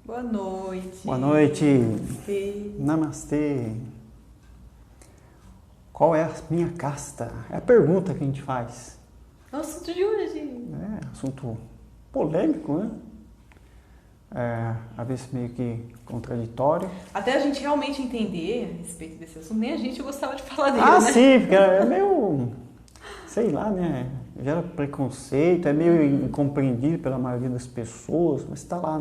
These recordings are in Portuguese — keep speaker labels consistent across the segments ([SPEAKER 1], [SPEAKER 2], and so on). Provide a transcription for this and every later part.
[SPEAKER 1] Boa noite.
[SPEAKER 2] Boa noite.
[SPEAKER 1] Namastê.
[SPEAKER 2] Namastê. Qual é a minha casta? É a pergunta que a gente faz.
[SPEAKER 1] É o assunto de hoje.
[SPEAKER 2] É assunto polêmico, né? Às vezes meio que contraditório.
[SPEAKER 1] Até a gente realmente entender a respeito desse assunto, nem a gente gostava de falar dele,
[SPEAKER 2] Ah,
[SPEAKER 1] né?
[SPEAKER 2] sim, porque é meio, sei lá, né? Gera preconceito, é meio incompreendido pela maioria das pessoas, mas está lá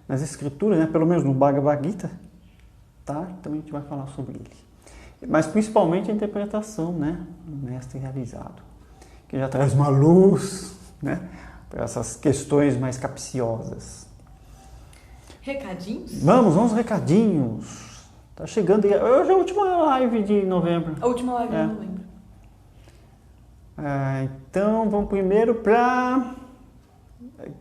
[SPEAKER 2] nas escrituras, né? Pelo menos no Bhagavad Gita, tá? Então a gente vai falar sobre ele. Mas principalmente a interpretação, né? Do mestre realizado, que já traz uma luz, né? Para essas questões mais capciosas.
[SPEAKER 1] Recadinhos?
[SPEAKER 2] Vamos aos recadinhos. Tá chegando. Hoje é a última live de novembro.
[SPEAKER 1] A última live de novembro.
[SPEAKER 2] Então vamos primeiro para.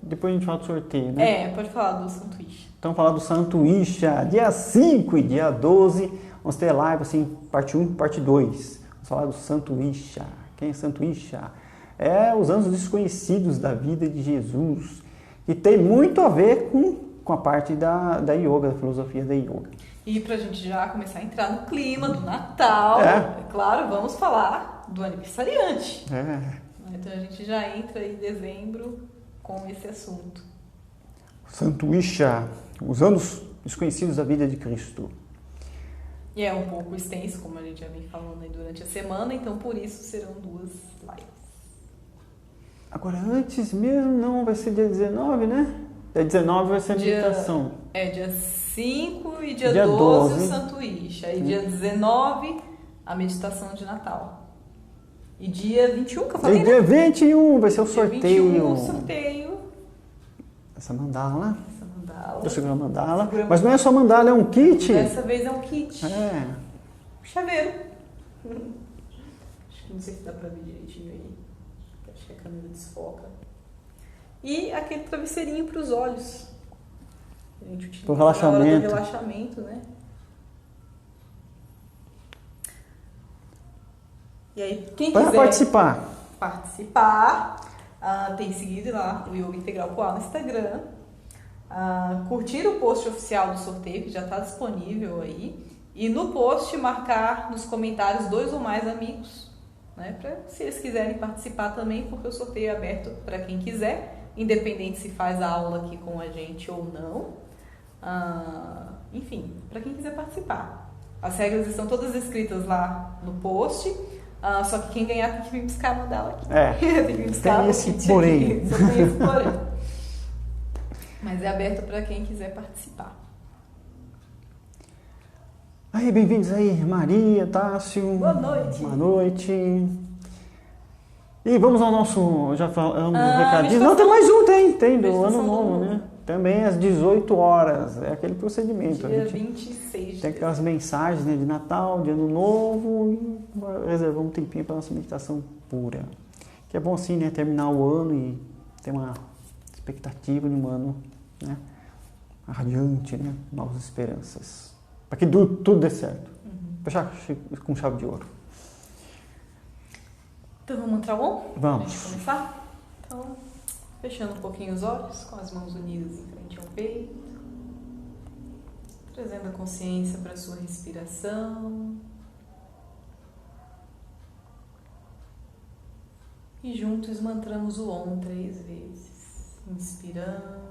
[SPEAKER 2] Depois a gente fala do sorteio, né?
[SPEAKER 1] Pode falar do Santo Isha.
[SPEAKER 2] Então falar do Santo Isha, dia 5 e dia 12. Vamos ter live assim, parte 1 e parte 2. Vamos falar do Santo Isha. Quem é Santo Isha? É os anos desconhecidos da vida de Jesus. E tem muito a ver com a parte da yoga, da filosofia da yoga.
[SPEAKER 1] E pra gente já começar a entrar no clima do Natal, é claro, vamos falar do aniversariante. Então a gente já entra em dezembro com esse assunto.
[SPEAKER 2] Santo Isha, os anos desconhecidos da vida de Cristo.
[SPEAKER 1] E é um pouco extenso, como a gente já vem falando aí durante a semana, então por isso serão 2 lives. Agora,
[SPEAKER 2] antes mesmo, não, vai ser dia 19, né? Dia 19 vai ser a meditação.
[SPEAKER 1] Dia 5 e dia 12 o Santo Isha. E dia 19 a meditação de Natal. E dia 21 que eu falei,
[SPEAKER 2] né? Dia 21 vai ser o sorteio.
[SPEAKER 1] Dia 21 o sorteio.
[SPEAKER 2] Essa mandala.
[SPEAKER 1] Eu
[SPEAKER 2] seguro a mandala. Mas não é só mandala, é um kit.
[SPEAKER 1] Dessa vez é um kit. Chaveiro. Acho que não sei se dá pra ver direitinho aí. Acho que a câmera desfoca. E aquele travesseirinho para os olhos. A gente utiliza
[SPEAKER 2] pro relaxamento.
[SPEAKER 1] Na hora do relaxamento, né? E aí, quem quiser participar, tem seguido lá o Yoga Integral Poá no Instagram. Curtir o post oficial do sorteio, que já está disponível aí. E no post marcar nos comentários 2 ou mais amigos, né? Se eles quiserem participar também, porque o sorteio é aberto para quem quiser. Independente se faz a aula aqui com a gente ou não. Enfim, para quem quiser participar. As regras estão todas escritas lá no post. Só que quem ganhar tem que vir buscar a mandala aqui. Tem que vir buscar
[SPEAKER 2] tem esse porém.
[SPEAKER 1] Só tem esse porém. Mas é aberto para quem quiser participar.
[SPEAKER 2] Aí, bem-vindos aí, Maria, Tássio.
[SPEAKER 1] Boa noite.
[SPEAKER 2] Boa noite. E vamos ao nosso, já falamos do recadinho. Não, tem mais um, tem do ano novo, né? Também às 18 horas, é aquele procedimento.
[SPEAKER 1] Dia 26.
[SPEAKER 2] Tem aquelas mensagens, né, de Natal, de Ano Novo, e reservamos um tempinho para nossa meditação pura. Que é bom assim, né, terminar o ano e ter uma expectativa de um ano, né, radiante, né, novas esperanças. Para que tudo dê certo. Fechar com chave de ouro.
[SPEAKER 1] Então vamos entrar on?
[SPEAKER 2] Vamos.
[SPEAKER 1] Pra gente começar? Então, fechando um pouquinho os olhos, com as mãos unidas em frente ao peito. Trazendo a consciência para a sua respiração. E juntos mantramos o Om 3 vezes. Inspirando.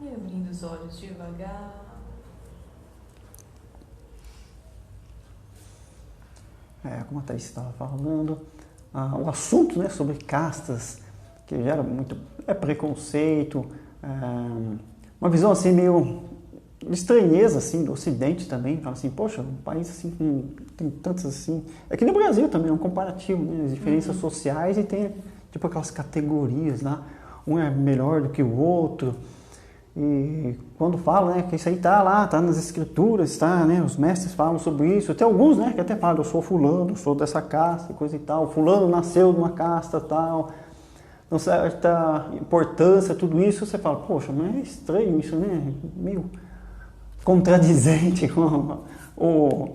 [SPEAKER 1] E abrindo os olhos devagar.
[SPEAKER 2] Como a Thaís estava falando, o assunto, né, sobre castas, que gera muito preconceito, uma visão assim meio de estranheza assim, do Ocidente também. Fala assim, poxa, um país assim tem tantas assim... É que no Brasil também é um comparativo, né? As diferenças sociais e tem tipo aquelas categorias lá. Um é melhor do que o outro. E quando fala, né, que isso aí tá lá, tá nas escrituras, tá, né, os mestres falam sobre isso. Tem alguns, né, que até falam, eu sou fulano, sou dessa casta e coisa e tal. Fulano nasceu de uma casta tal. Não certa importância, tudo isso. Você fala, poxa, mas é estranho isso, né? Meio contradizente com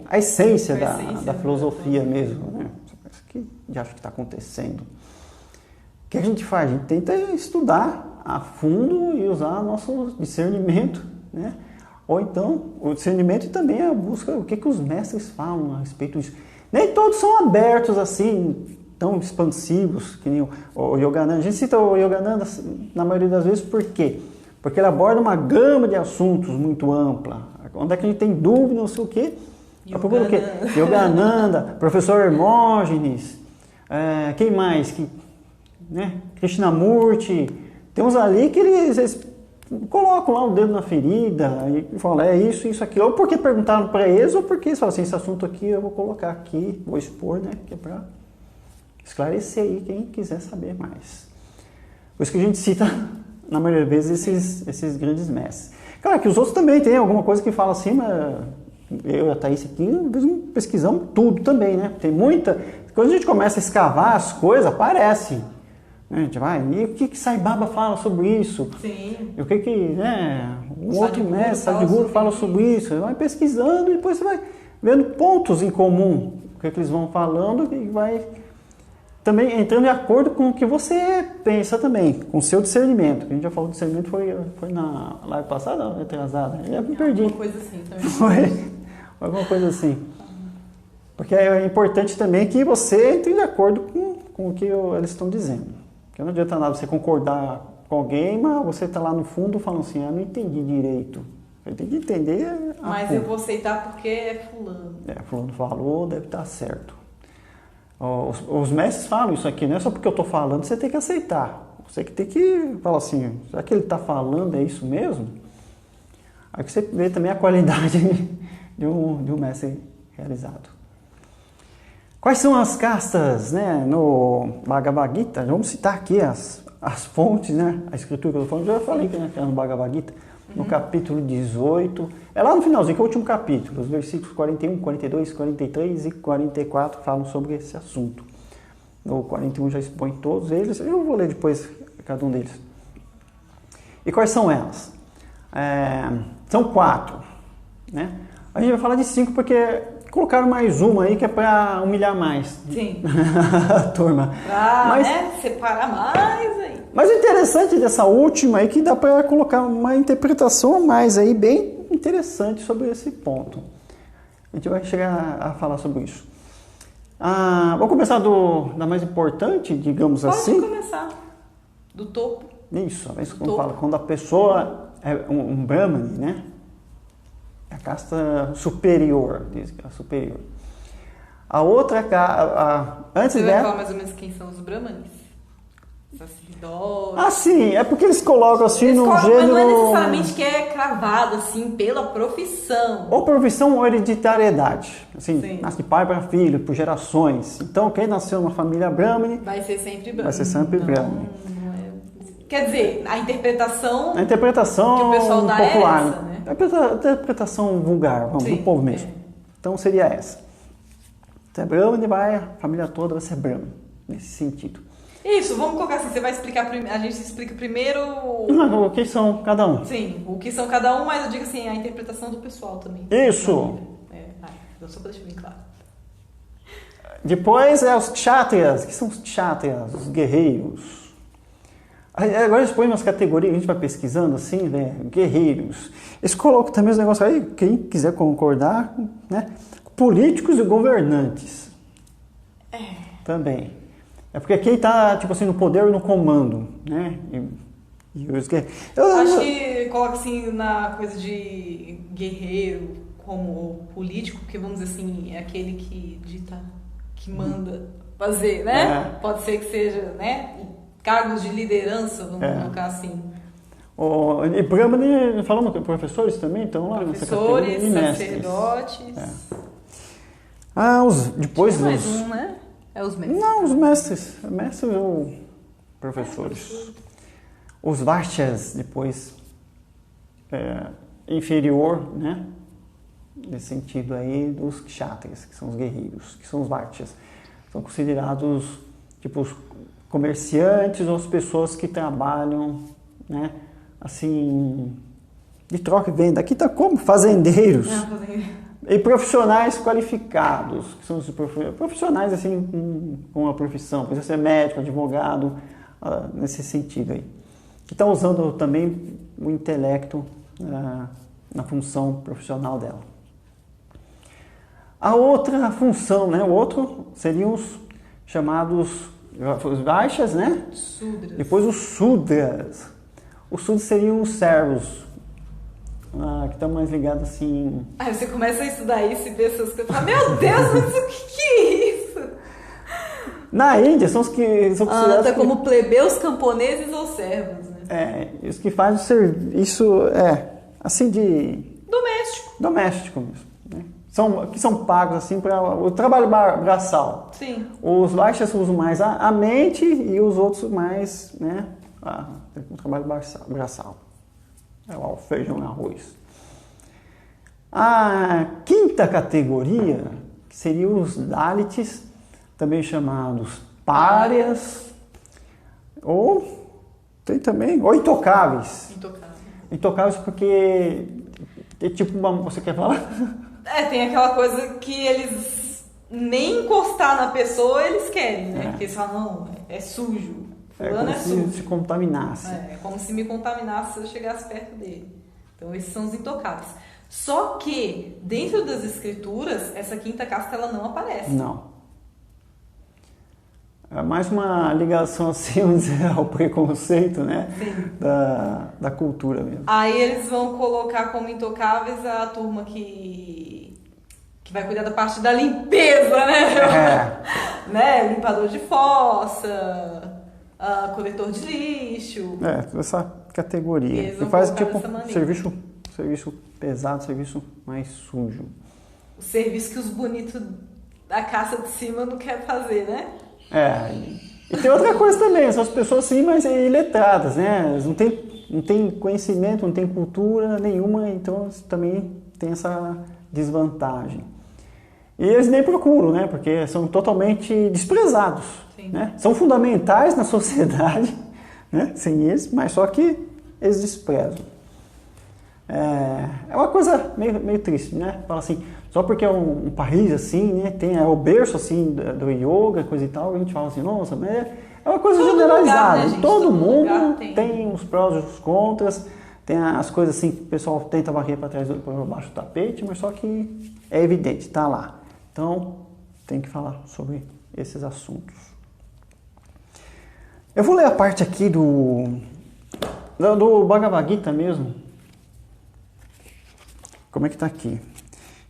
[SPEAKER 2] a essência da filosofia mesmo, né? Isso que já acho que está acontecendo. O que a gente faz? A gente tenta estudar a fundo e usar nosso discernimento, né? Ou então, o discernimento e também a busca, o que os mestres falam a respeito disso. Nem todos são abertos assim, tão expansivos, que nem o Yogananda. A gente cita o Yogananda na maioria das vezes por quê? Porque ele aborda uma gama de assuntos muito ampla. Onde é que a gente tem dúvida, não sei o quê. Procura o quê? Yogananda, professor Hermógenes, quem mais? Né? Krishnamurti. Tem uns ali que eles colocam lá o dedo na ferida e falam, é isso, isso, aquilo. Ou porque perguntaram para eles, ou porque eles falam assim, esse assunto aqui eu vou colocar aqui, vou expor, né? Que é para esclarecer aí quem quiser saber mais. Por isso que a gente cita, na maioria das vezes, esses grandes mestres. Claro que os outros também tem alguma coisa que fala assim, mas eu e a Thaís aqui pesquisamos tudo também, né? Tem muita... Quando a gente começa a escavar as coisas, aparece. A gente vai, e o que Sai Baba fala sobre isso?
[SPEAKER 1] Sim.
[SPEAKER 2] E o que né, um outro mestre, Sadhguru, fala sobre isso? Você vai pesquisando e depois você vai vendo pontos em comum, o que eles vão falando e vai também entrando de acordo com o que você pensa também, com o seu discernimento. A gente já falou de discernimento, foi na live passada ou atrasada? Eu me perdi.
[SPEAKER 1] Alguma coisa assim também.
[SPEAKER 2] Foi alguma coisa assim. Porque é importante também que você entre de acordo com o que eles estão dizendo. Porque não adianta nada você concordar com alguém, mas você está lá no fundo falando assim, eu não entendi direito. Você tem que entender.
[SPEAKER 1] Mas eu vou aceitar porque é fulano.
[SPEAKER 2] Fulano falou, deve estar certo. Os mestres falam isso aqui, não é só porque eu estou falando, você tem que aceitar. Você que tem que falar assim, será que ele está falando, é isso mesmo? Aí que você vê também a qualidade de um mestre realizado. Quais são as castas, né, no Bhagavad Gita? Vamos citar aqui as fontes, né? A escritura que eu estou falando, eu já falei que é no Bhagavad Gita, no capítulo 18. É lá no finalzinho, que é o último capítulo. Os versículos 41, 42, 43 e 44 falam sobre esse assunto. No 41 já expõe todos eles. Eu vou ler depois cada um deles. E quais são elas? São 4. Né? A gente vai falar de 5 porque... Colocaram mais uma aí que é para humilhar mais.
[SPEAKER 1] Sim.
[SPEAKER 2] A turma.
[SPEAKER 1] Né? Separar mais aí.
[SPEAKER 2] Mas o interessante dessa última aí que dá para colocar uma interpretação a mais aí, bem interessante sobre esse ponto. A gente vai chegar a falar sobre isso. Vou começar da mais importante, digamos assim.
[SPEAKER 1] Pode começar. Do topo.
[SPEAKER 2] Isso, é isso que eu falo. Quando a pessoa é um Brahmane, né? A casta superior, diz que é a superior. A outra, antes
[SPEAKER 1] Você vai
[SPEAKER 2] dela...
[SPEAKER 1] falar mais ou menos quem são os brahmanes? Sacerdotes?
[SPEAKER 2] Sim, é porque eles colocam assim num gênero...
[SPEAKER 1] Mas não é necessariamente que é cravado assim pela profissão.
[SPEAKER 2] Ou profissão ou hereditariedade. Assim,
[SPEAKER 1] Sim.
[SPEAKER 2] nasce de pai para filho, por gerações. Então, quem nasceu numa família Brahmane...
[SPEAKER 1] Vai ser sempre Brahmane.
[SPEAKER 2] Vai ser sempre Brahmane.
[SPEAKER 1] Quer dizer, a interpretação...
[SPEAKER 2] A interpretação
[SPEAKER 1] que o pessoal dá
[SPEAKER 2] popular,
[SPEAKER 1] é essa, né?
[SPEAKER 2] A interpretação vulgar, do povo mesmo. Então, seria essa. Se é Brahmane, a família toda vai ser Brahmane, nesse sentido.
[SPEAKER 1] Isso, vamos colocar assim, você vai explicar, a gente explica primeiro...
[SPEAKER 2] O que são cada um.
[SPEAKER 1] Sim, o que são cada um, mas eu digo assim, a interpretação do pessoal também.
[SPEAKER 2] Isso.
[SPEAKER 1] Só para deixar bem claro.
[SPEAKER 2] Depois os kshatriyas. O que são os kshatriyas? Os guerreiros. Agora eles põem umas categorias, a gente vai pesquisando assim, né? Guerreiros. Eles colocam também os negócios aí, quem quiser concordar, né? Políticos e governantes. Também. É porque quem está, tipo assim, no poder e no comando, né? E os guerreiros.
[SPEAKER 1] Acho que coloca assim na coisa de guerreiro como político, porque vamos dizer assim, é aquele que dita, que manda fazer, né? Pode ser que seja, né? cargos de liderança, vamos colocar assim.
[SPEAKER 2] E Brahmani, falamos que professores também estão lá nessa categoria.
[SPEAKER 1] Professores, sacerdotes.
[SPEAKER 2] Depois
[SPEAKER 1] mais um, né? Os mestres.
[SPEAKER 2] Não, os mestres. Mestres ou professores. Os Vaishyas, depois, inferior, né? Nesse sentido aí, dos Kshatriyas, que são os guerreiros, que são os Vaishyas. São considerados, tipo, os comerciantes ou as pessoas que trabalham, né? Assim, de troca e venda. Aqui está como fazendeiros. E profissionais qualificados, que são os profissionais assim com a profissão, pode ser médico, advogado, nesse sentido aí. Que estão usando também o intelecto na função profissional dela. A outra função, né? O outro seriam os chamados os Vaishyas, né?
[SPEAKER 1] Sudras.
[SPEAKER 2] Depois os Sudras. Os Sudras seriam os servos. Que estão mais ligados assim...
[SPEAKER 1] Aí você começa a estudar isso e ver essas coisas e fala, meu Deus, mas o que é isso?
[SPEAKER 2] Na Índia são os que são considerados...
[SPEAKER 1] como plebeus, camponeses ou servos, né?
[SPEAKER 2] Os que fazem serviço, assim de... Doméstico mesmo. Né? Que são pagos assim para o trabalho braçal.
[SPEAKER 1] Sim.
[SPEAKER 2] Os Vaishyas usam mais a mente e os outros mais, né, o trabalho braçal. O feijão e arroz. A quinta categoria, que seriam os Dalits, também chamados párias, ou tem também, ou intocáveis. Intocáveis porque é tipo você quer falar?
[SPEAKER 1] Tem aquela coisa que eles nem encostar na pessoa eles querem, né? Porque eles falam, não, é sujo.
[SPEAKER 2] Fulano é sujo. Se contaminasse.
[SPEAKER 1] É como se me contaminasse se eu chegasse perto dele. Então esses são os intocáveis. Só que dentro das escrituras, essa quinta casta ela não aparece.
[SPEAKER 2] Não. É mais uma ligação assim, vamos dizer, ao preconceito, né?
[SPEAKER 1] Sim.
[SPEAKER 2] Da cultura mesmo.
[SPEAKER 1] Aí eles vão colocar como intocáveis a turma que vai cuidar da parte da limpeza, né? Né? Limpador de fossa, coletor de lixo.
[SPEAKER 2] Essa categoria. Que faz tipo serviço pesado, serviço mais sujo.
[SPEAKER 1] O serviço que os bonitos da caça de cima não querem fazer, né?
[SPEAKER 2] E tem outra coisa também, são as pessoas assim, mas iletradas, né? Eles não têm conhecimento, não têm cultura nenhuma, então também tem essa desvantagem. E eles nem procuram, né? Porque são totalmente desprezados. Né? São fundamentais na sociedade, né? Sem eles, mas só que eles desprezam. É uma coisa meio triste, né? Fala assim, só porque é um país assim, né? Tem o berço assim do yoga, coisa e tal, a gente fala assim, nossa, mas é uma coisa generalizada.
[SPEAKER 1] Lugar, né,
[SPEAKER 2] todo mundo tem os prós e os contras, tem as coisas assim que o pessoal tenta varrer para trás, por baixo do tapete, mas só que é evidente, está lá. Então, tem que falar sobre esses assuntos. Eu vou ler a parte aqui do Bhagavad Gita mesmo. Como é que está aqui?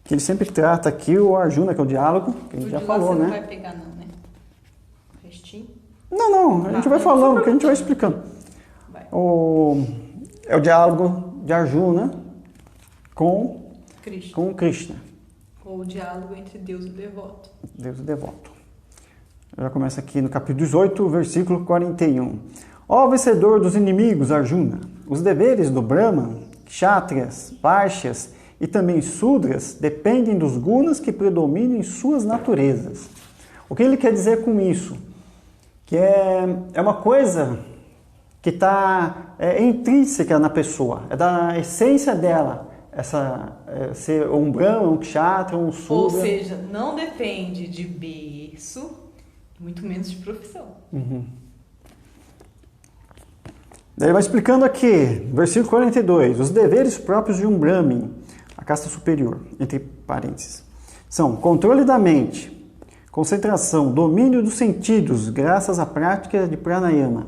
[SPEAKER 2] Que ele sempre trata aqui o Arjuna, que é o diálogo, que a gente já falou, né?
[SPEAKER 1] Não vai pegar não, né? O restinho?
[SPEAKER 2] Não, a gente vai falando, que a gente vai explicando. É o diálogo de Arjuna com Krishna.
[SPEAKER 1] Ou o diálogo entre Deus e o devoto.
[SPEAKER 2] Deus e o devoto. Já começa aqui no capítulo 18, versículo 41. Ó vencedor dos inimigos, Arjuna, os deveres do Brahman, Kshatriyas, Vaishyas e também Sudras dependem dos gunas que predominam em suas naturezas. O que ele quer dizer com isso? Que é uma coisa que está intrínseca na pessoa, é da essência dela. Ser um Brahman, um Kshatriya, um Sudra.
[SPEAKER 1] Ou seja, não depende de berço, muito menos de profissão.
[SPEAKER 2] Daí ele vai explicando aqui, versículo 42, os deveres próprios de um Brahmin, a casta superior, entre parênteses, são controle da mente, concentração, domínio dos sentidos, graças à prática de pranayama,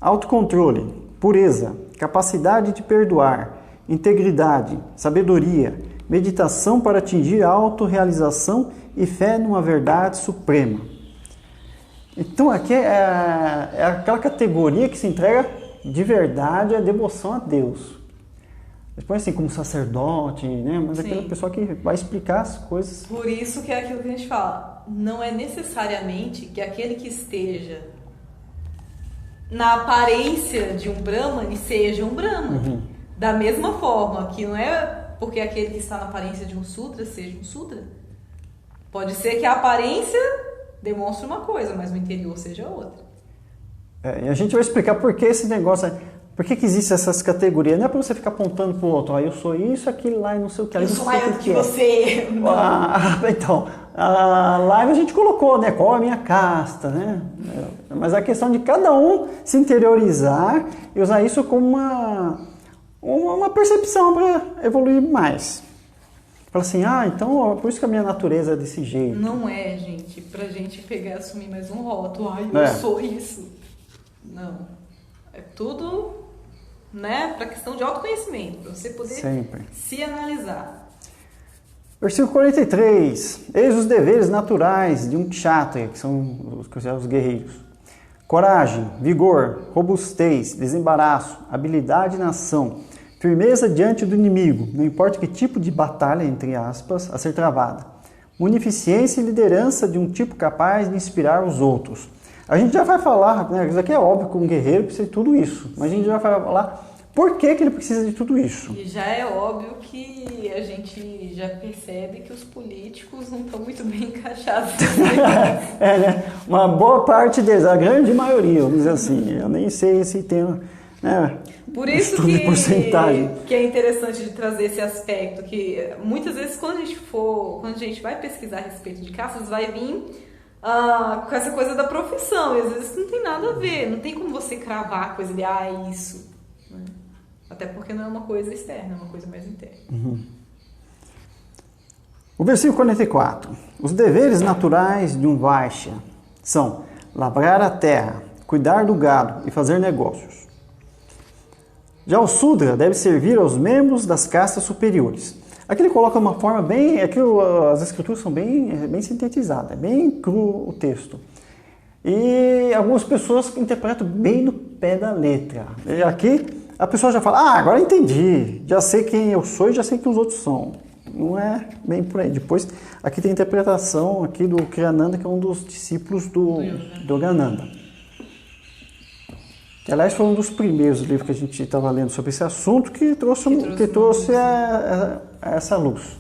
[SPEAKER 2] autocontrole, pureza, capacidade de perdoar, integridade, sabedoria, meditação para atingir a autorrealização e fé numa verdade suprema. Então aqui é aquela categoria que se entrega de verdade a devoção a Deus. Depois assim, como sacerdote, né? Mas aquela pessoa que vai explicar as coisas.
[SPEAKER 1] Por isso que é aquilo que a gente fala. Não é necessariamente que aquele que esteja na aparência de um Brahmane seja um Brahmane. Da mesma forma que não é porque aquele que está na aparência de um Sudra seja um Sudra. Pode ser que a aparência demonstre uma coisa, mas o interior seja outra.
[SPEAKER 2] E a gente vai explicar por que esse negócio... Por que existem essas categorias? Não é para você ficar apontando para o outro, eu sou isso, aquilo lá e não sei o que.
[SPEAKER 1] Eu sou maior do que você.
[SPEAKER 2] Então, a live a gente colocou, né? Qual a minha casta, né? Mas a questão de cada um se interiorizar e usar isso como uma percepção para evoluir mais. Fala assim, então por isso que a minha natureza é desse jeito.
[SPEAKER 1] Não é, gente, pra gente pegar e assumir mais um rótulo. Eu sou isso. Não. É tudo, né, pra questão de autoconhecimento, pra você poder se analisar.
[SPEAKER 2] Versículo 43. Eis os deveres naturais de um kshatriya, que são os guerreiros. Coragem, vigor, robustez, desembaraço, habilidade na ação, firmeza diante do inimigo, não importa que tipo de batalha, entre aspas, a ser travada. Munificência e liderança de um tipo capaz de inspirar os outros. A gente já vai falar, né, isso aqui é óbvio que um guerreiro precisa de tudo isso, mas a gente já vai falar por que ele precisa de tudo isso.
[SPEAKER 1] E já é óbvio que a gente já percebe que os políticos não estão muito bem encaixados.
[SPEAKER 2] Né? Uma boa parte deles, a grande maioria, vamos dizer assim, eu nem sei se tem... Né,
[SPEAKER 1] por isso que é interessante de trazer esse aspecto, que muitas vezes quando a gente vai pesquisar a respeito de castas, vai vir com essa coisa da profissão, e às vezes não tem nada a ver, não tem como você cravar a coisa de isso, né? Até porque não é uma coisa externa, é uma coisa mais interna.
[SPEAKER 2] O versículo 44. Os deveres naturais de um Vaishya são lavrar a terra, cuidar do gado e fazer negócios. Já o Sudra deve servir aos membros das castas superiores. Aqui ele coloca uma forma bem... as escrituras são bem sintetizadas, é bem cru o texto. E algumas pessoas interpretam bem no pé da letra. E aqui a pessoa já fala, agora entendi, já sei quem eu sou e já sei quem os outros são. Não é bem por aí. Depois, aqui tem a interpretação aqui do Kriyananda, que é um dos discípulos do Yogananda. Que, aliás, foi um dos primeiros livros que a gente estava lendo sobre esse assunto que trouxe essa luz.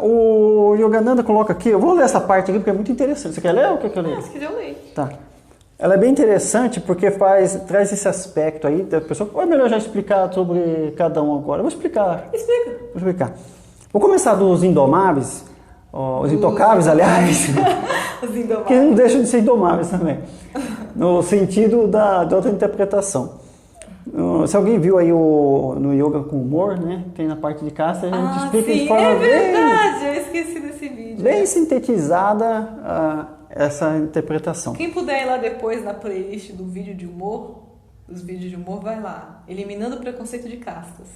[SPEAKER 2] O Yogananda coloca aqui, eu vou ler essa parte aqui porque é muito interessante. Você quer ler ou quer que eu leia?
[SPEAKER 1] Se quiser eu leio.
[SPEAKER 2] Tá. Ela é bem interessante porque traz esse aspecto aí da pessoa. Ou é melhor já explicar sobre cada um agora? Eu vou explicar. Vou explicar. Vou começar dos indomáveis, os intocáveis, aliás.
[SPEAKER 1] Os indomáveis.
[SPEAKER 2] Que não deixam de ser indomáveis também. No sentido de outra interpretação. Se alguém viu aí no Yoga com Humor, né? Tem na parte de casta, a gente explica de forma
[SPEAKER 1] verdade, eu esqueci desse vídeo.
[SPEAKER 2] Bem sintetizada essa interpretação.
[SPEAKER 1] Quem puder ir lá depois na playlist do vídeo de humor, dos vídeos de humor, vai lá. Eliminando o preconceito de castas.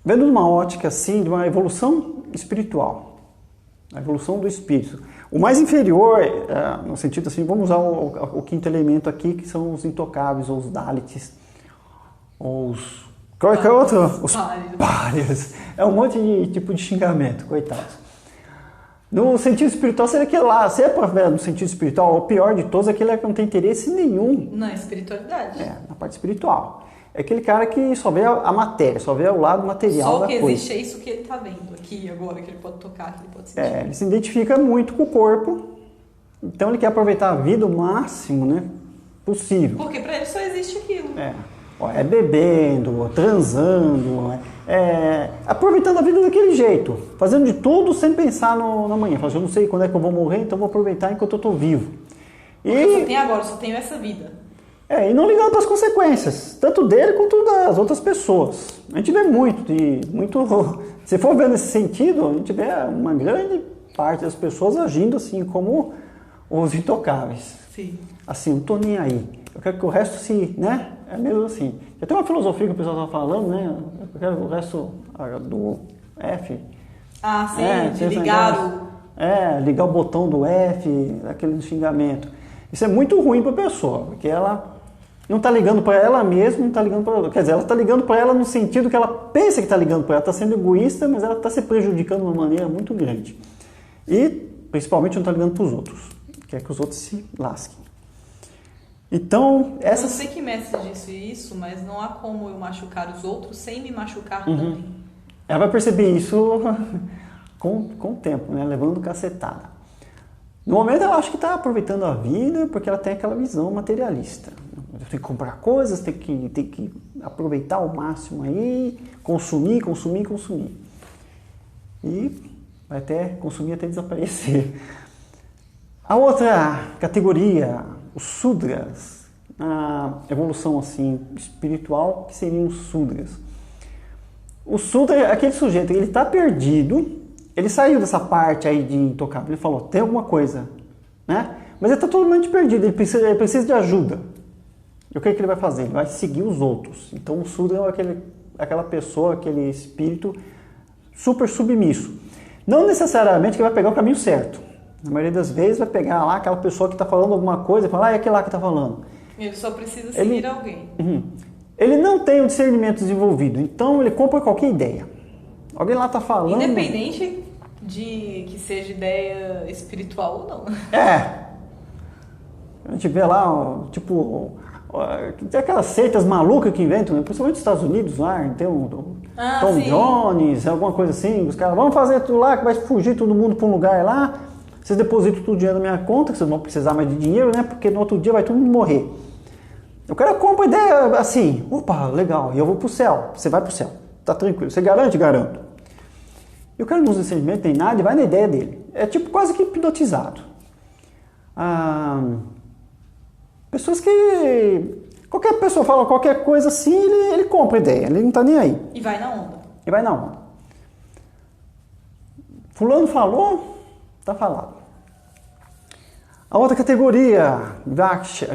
[SPEAKER 2] Vendo numa ótica assim, de uma evolução espiritual. A evolução do espírito. O mais inferior, no sentido assim, vamos usar o quinto elemento aqui, que são os intocáveis, ou os Dalits, ou os... Qual é outro? Os párias. É um monte de tipo de xingamento, coitados. No sentido espiritual, seria aquele lá, se é para ver no sentido espiritual, o pior de todos é aquele que não tem interesse nenhum.
[SPEAKER 1] Na espiritualidade.
[SPEAKER 2] Na parte espiritual. É aquele cara que só vê a matéria, só vê o lado material da coisa.
[SPEAKER 1] Só que existe é isso que ele está vendo aqui agora, que ele pode tocar, que ele pode sentir.
[SPEAKER 2] Ele se identifica muito com o corpo, então ele quer aproveitar a vida o máximo, né, possível.
[SPEAKER 1] Porque para ele só existe aquilo.
[SPEAKER 2] É bebendo, transando, aproveitando a vida daquele jeito, fazendo de tudo sem pensar no amanhã. Falando, eu não sei quando é que eu vou morrer, então vou aproveitar enquanto eu estou vivo.
[SPEAKER 1] Eu só tenho agora, eu só tenho essa vida.
[SPEAKER 2] E não ligando para as consequências, tanto dele quanto das outras pessoas. A gente vê muito. Se for ver nesse sentido, a gente vê uma grande parte das pessoas agindo assim como os intocáveis.
[SPEAKER 1] Sim.
[SPEAKER 2] Assim, não estou nem aí. Eu quero que o resto né? É mesmo assim. Já tem uma filosofia que o pessoal está falando, né? Eu quero o resto do F.
[SPEAKER 1] Sim, de ligar
[SPEAKER 2] ligar o botão do F, aquele xingamento. Isso é muito ruim para a pessoa, porque ela não está ligando para ela mesma, não está ligando para outra. Quer dizer, ela está ligando para ela no sentido que ela pensa que está ligando para ela, está sendo egoísta, mas ela está se prejudicando de uma maneira muito grande. E, principalmente, não está ligando para os outros, quer que os outros se lasquem. Então,
[SPEAKER 1] Eu não sei que mestre disse isso, mas não há como eu machucar os outros sem me machucar também.
[SPEAKER 2] Ela vai perceber isso com o tempo, né? Levando cacetada. No momento ela acha que está aproveitando a vida porque ela tem aquela visão materialista. Tem que comprar coisas, tem que aproveitar ao máximo aí, consumir. E vai até consumir até desaparecer. A outra categoria, os Sudras, a evolução assim espiritual, que seriam os Sudras. O Sudra é aquele sujeito, ele está perdido, ele saiu dessa parte aí de intocável, ele falou, tem alguma coisa, né? Mas ele está totalmente perdido, ele precisa de ajuda. E o que ele vai fazer? Ele vai seguir os outros. Então o Sudra é aquela pessoa, aquele espírito super submisso. Não necessariamente que vai pegar o caminho certo. Na maioria das vezes vai pegar lá aquela pessoa que está falando alguma coisa e falar, é aquele lá que está falando.
[SPEAKER 1] Ele só precisa seguir alguém.
[SPEAKER 2] Ele não tem o discernimento desenvolvido, então ele compra qualquer ideia. Alguém lá está falando...
[SPEAKER 1] Independente de que seja ideia espiritual ou não.
[SPEAKER 2] A gente vê lá, tipo, tem aquelas seitas malucas que inventam, né? Principalmente nos Estados Unidos, lá, tem o Tom Jones, alguma coisa assim, os caras, vamos fazer tudo lá, que vai fugir todo mundo para um lugar lá, vocês depositam todo o dinheiro na minha conta, que vocês não vão precisar mais de dinheiro, né? Porque no outro dia vai todo mundo morrer. O cara compra a ideia assim, opa, legal, e eu vou pro céu. Você vai pro céu, tá tranquilo. Você garante? Garanto. E o cara não usa discernimento, nem nada, e vai na ideia dele. É tipo quase que hipnotizado. Pessoas que... Qualquer pessoa fala qualquer coisa assim, ele compra a ideia, ele não tá nem aí.
[SPEAKER 1] E vai na onda.
[SPEAKER 2] Fulano falou, tá falado. A outra categoria, Vaixas.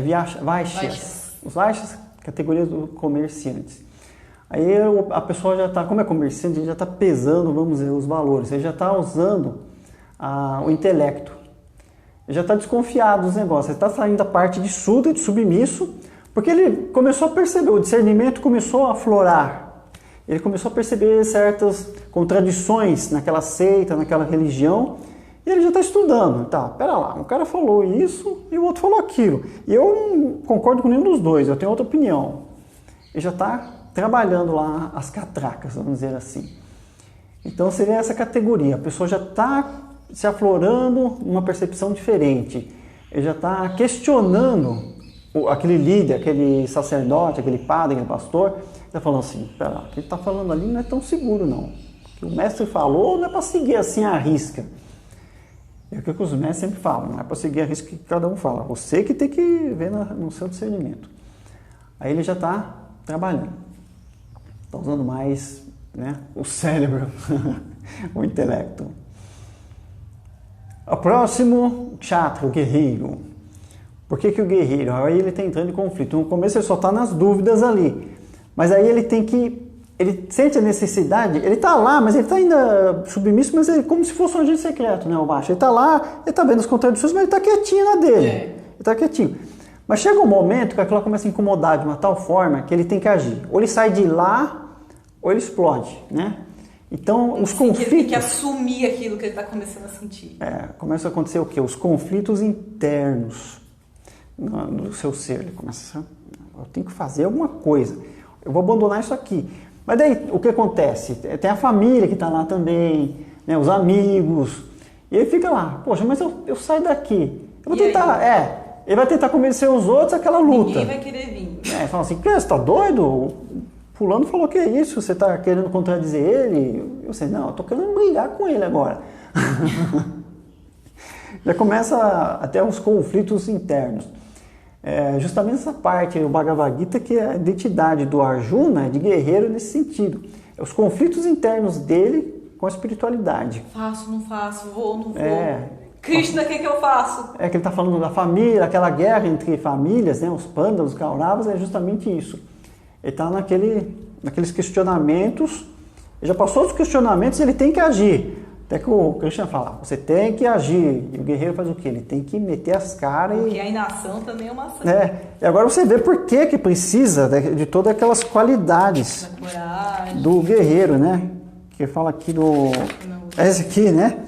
[SPEAKER 2] Os Vaixas, categoria dos comerciantes. Aí a pessoa já está, como é comerciante, ele já está pesando, vamos dizer, os valores. Ele já está usando o intelecto. Ele já está desconfiado dos negócios. Ele está saindo da parte de Sudra, de submisso, porque ele começou a perceber, o discernimento começou a aflorar. Ele começou a perceber certas contradições naquela seita, naquela religião, e ele já está estudando. Tá, pera lá, um cara falou isso e o outro falou aquilo. E eu não concordo com nenhum dos dois, eu tenho outra opinião. Ele já está trabalhando lá as catracas, vamos dizer assim. Então seria essa categoria. A pessoa já está se aflorando uma percepção diferente. Ele já está questionando aquele líder, aquele sacerdote, aquele padre, aquele pastor. Ele está falando assim, pera lá, o que ele está falando ali não é tão seguro não. O que o mestre falou não é para seguir assim à risca. É o que os mestres sempre falam, não é para seguir a risca que cada um fala. Você que tem que ver no seu discernimento. Aí ele já está trabalhando. Está usando mais, né, o cérebro, o intelecto. O próximo, Kshatriya, o guerreiro. Por que o guerreiro? Aí ele está entrando em conflito. No começo ele só está nas dúvidas ali. Mas aí ele tem que... Ele sente a necessidade, ele está lá, mas ele está ainda submisso, mas ele como se fosse um agente secreto, né, o baixo. Ele está lá, ele está vendo as contradições, mas ele está quietinho na dele. Ele está quietinho. Mas chega um momento que aquilo começa a incomodar de uma tal forma que ele tem que agir. Ou ele sai de lá, ou ele explode, né? Então, os conflitos...
[SPEAKER 1] Ele tem que assumir aquilo que ele está começando a sentir.
[SPEAKER 2] Começa a acontecer o quê? Os conflitos internos no seu ser. Ele começa eu tenho que fazer alguma coisa. Eu vou abandonar isso aqui. Mas daí, o que acontece? Tem a família que está lá também, né, os amigos. E ele fica lá, poxa, mas eu saio daqui. Eu vou tentar, ele vai tentar convencer os outros aquela luta.
[SPEAKER 1] Ninguém vai querer vir.
[SPEAKER 2] Fala assim, você está doido? Fulano falou que é isso, você está querendo contradizer ele? Eu sei, não, eu estou querendo brigar com ele agora. Já começa até uns conflitos internos. Justamente essa parte, o Bhagavad Gita, que é a identidade do Arjuna, de guerreiro nesse sentido. Os conflitos internos dele com a espiritualidade.
[SPEAKER 1] Faço, não faço, vou, não vou. Krishna, o que eu faço?
[SPEAKER 2] Que ele está falando da família, aquela guerra entre famílias, né, os Pandavas, os Kauravas, é justamente isso. Ele está naqueles questionamentos, ele já passou dos questionamentos e ele tem que agir. Até que o Krishna fala, você tem que agir. E o guerreiro faz o quê? Ele tem que meter as caras e...
[SPEAKER 1] Porque a inação também é uma ação.
[SPEAKER 2] E agora você vê por que precisa de todas aquelas qualidades do guerreiro, né? Que fala aqui do... Esse aqui, né?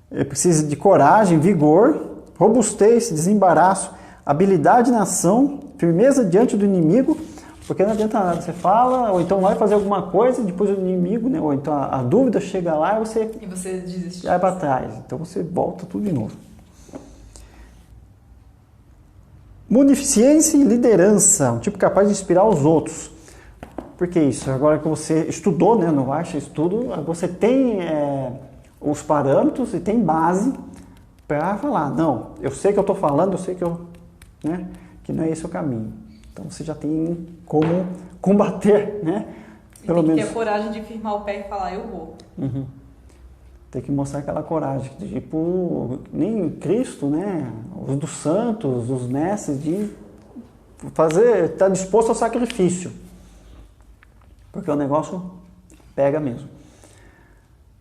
[SPEAKER 2] Ele precisa de coragem, vigor, robustez, desembaraço, habilidade na ação, firmeza diante do inimigo, porque não adianta nada, você fala, ou então vai fazer alguma coisa, depois o inimigo, né? Ou então a dúvida chega lá e você
[SPEAKER 1] desiste.
[SPEAKER 2] Vai para trás. Então você volta tudo de novo. Munificência e liderança, um tipo capaz de inspirar os outros. Por que isso? Agora que você estudou, né, no Vaishnava Estudo, você tem os parâmetros e tem base para falar, não, eu sei que eu estou falando, eu sei que que não é esse o caminho. Então você já tem como combater, né?
[SPEAKER 1] Pelo menos ter a coragem de firmar o pé e falar, eu vou.
[SPEAKER 2] Uhum. Tem que mostrar aquela coragem, tipo, nem Cristo, né? Os dos santos, os mestres, de fazer, estar disposto ao sacrifício. Porque o negócio pega mesmo.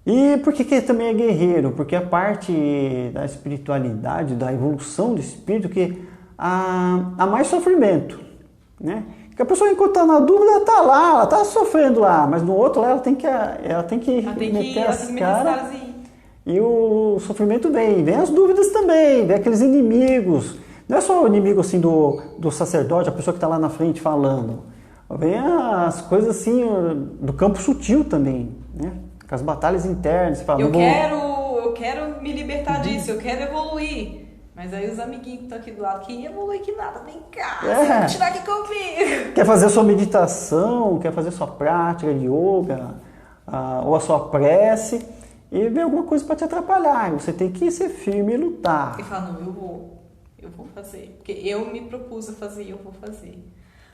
[SPEAKER 2] E por que também é guerreiro? Porque a parte da espiritualidade, da evolução do espírito, que há mais sofrimento, né? Que a pessoa, enquanto está na dúvida, ela está lá, ela está sofrendo lá, mas no outro lá ela tem que meter as caras e o sofrimento vem as dúvidas também, vem aqueles inimigos. Não é só o inimigo assim do sacerdote, a pessoa que está lá na frente falando. Vem as coisas assim do campo sutil também, né? Com as batalhas internas. Fala,
[SPEAKER 1] eu quero me libertar disso, eu quero evoluir. Mas aí os amiguinhos que estão aqui do lado, que evolui que nada, vem cá, você tirar aqui comigo.
[SPEAKER 2] Quer fazer a sua meditação, quer fazer a sua prática de yoga, ou a sua prece, e vem alguma coisa para te atrapalhar. Você tem que ser firme e lutar.
[SPEAKER 1] E fala, não, eu vou fazer. Porque eu me propus a fazer e eu vou fazer.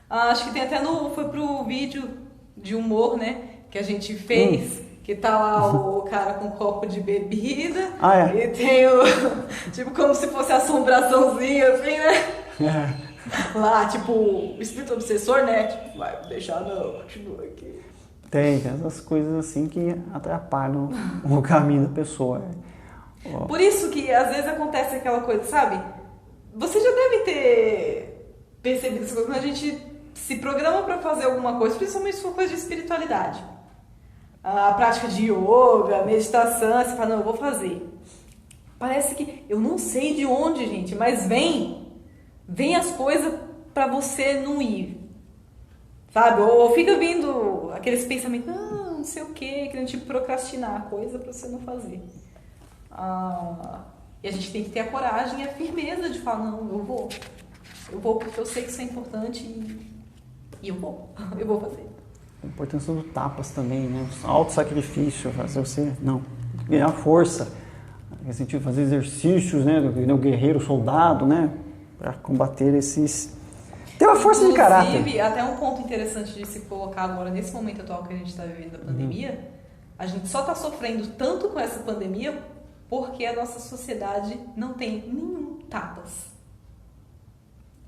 [SPEAKER 1] Acho que tem até foi pro vídeo de humor, né, que a gente fez. Que tá lá o cara com um copo de bebida e tem tipo como se fosse assombraçãozinha assim, né? Lá, tipo, o espírito obsessor, né? Tipo, vai deixar não, continua aqui.
[SPEAKER 2] Tem essas coisas assim que atrapalham o caminho da pessoa.
[SPEAKER 1] Por isso que às vezes acontece aquela coisa, sabe? Você já deve ter percebido isso quando a gente se programa pra fazer alguma coisa, principalmente se for coisa de espiritualidade. A prática de yoga, meditação, você fala, não, eu vou fazer. Parece que, eu não sei de onde, gente, mas vem as coisas pra você não ir, sabe? Ou fica vindo aqueles pensamentos, não sei o quê, querendo tipo procrastinar a coisa pra você não fazer. E a gente tem que ter a coragem e a firmeza de falar, não, eu vou porque eu sei que isso é importante e eu vou fazer.
[SPEAKER 2] A importância do tapas também, né? Auto-sacrifício, fazer você, ganhar força, fazer exercícios, né? Do guerreiro, soldado, né? Para combater esses... Ter uma força de caráter.
[SPEAKER 1] Inclusive, até um ponto interessante de se colocar agora, nesse momento atual que a gente está vivendo da pandemia, a gente só está sofrendo tanto com essa pandemia porque a nossa sociedade não tem nenhum tapas.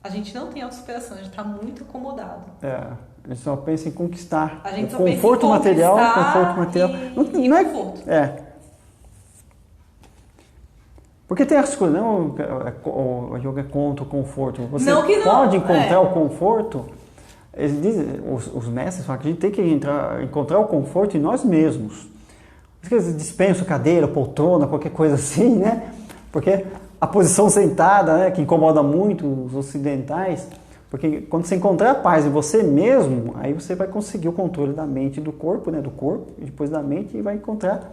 [SPEAKER 1] A gente não tem autossuperação, a gente está muito acomodado.
[SPEAKER 2] A gente só pensa em conquistar.
[SPEAKER 1] A gente só
[SPEAKER 2] conforto material, conforto material. Não é
[SPEAKER 1] conforto.
[SPEAKER 2] Porque tem as coisas, não, o yoga é contra o conforto. Você
[SPEAKER 1] não que não,
[SPEAKER 2] pode encontrar o conforto. Eles dizem, os mestres falam que a gente tem que encontrar o conforto em nós mesmos. Eles dispensam cadeira, poltrona, qualquer coisa assim, né? Porque a posição sentada, né, que incomoda muito os ocidentais. Porque quando você encontrar a paz em você mesmo, aí você vai conseguir o controle da mente e do corpo, né? Do corpo, e depois da mente, e vai encontrar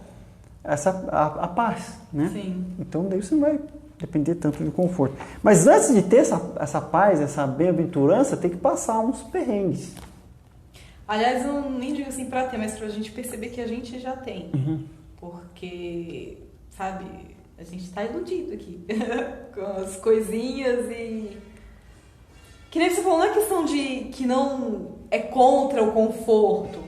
[SPEAKER 2] a paz, né?
[SPEAKER 1] Sim.
[SPEAKER 2] Então daí você não vai depender tanto do conforto. Mas antes de ter essa paz, essa bem-aventurança, tem que passar uns perrengues.
[SPEAKER 1] Aliás, eu nem digo assim pra ter, mas pra gente perceber que a gente já tem. Porque, sabe, a gente tá iludido aqui com as coisinhas e... Que nem você falou, não é questão de que não é contra o conforto,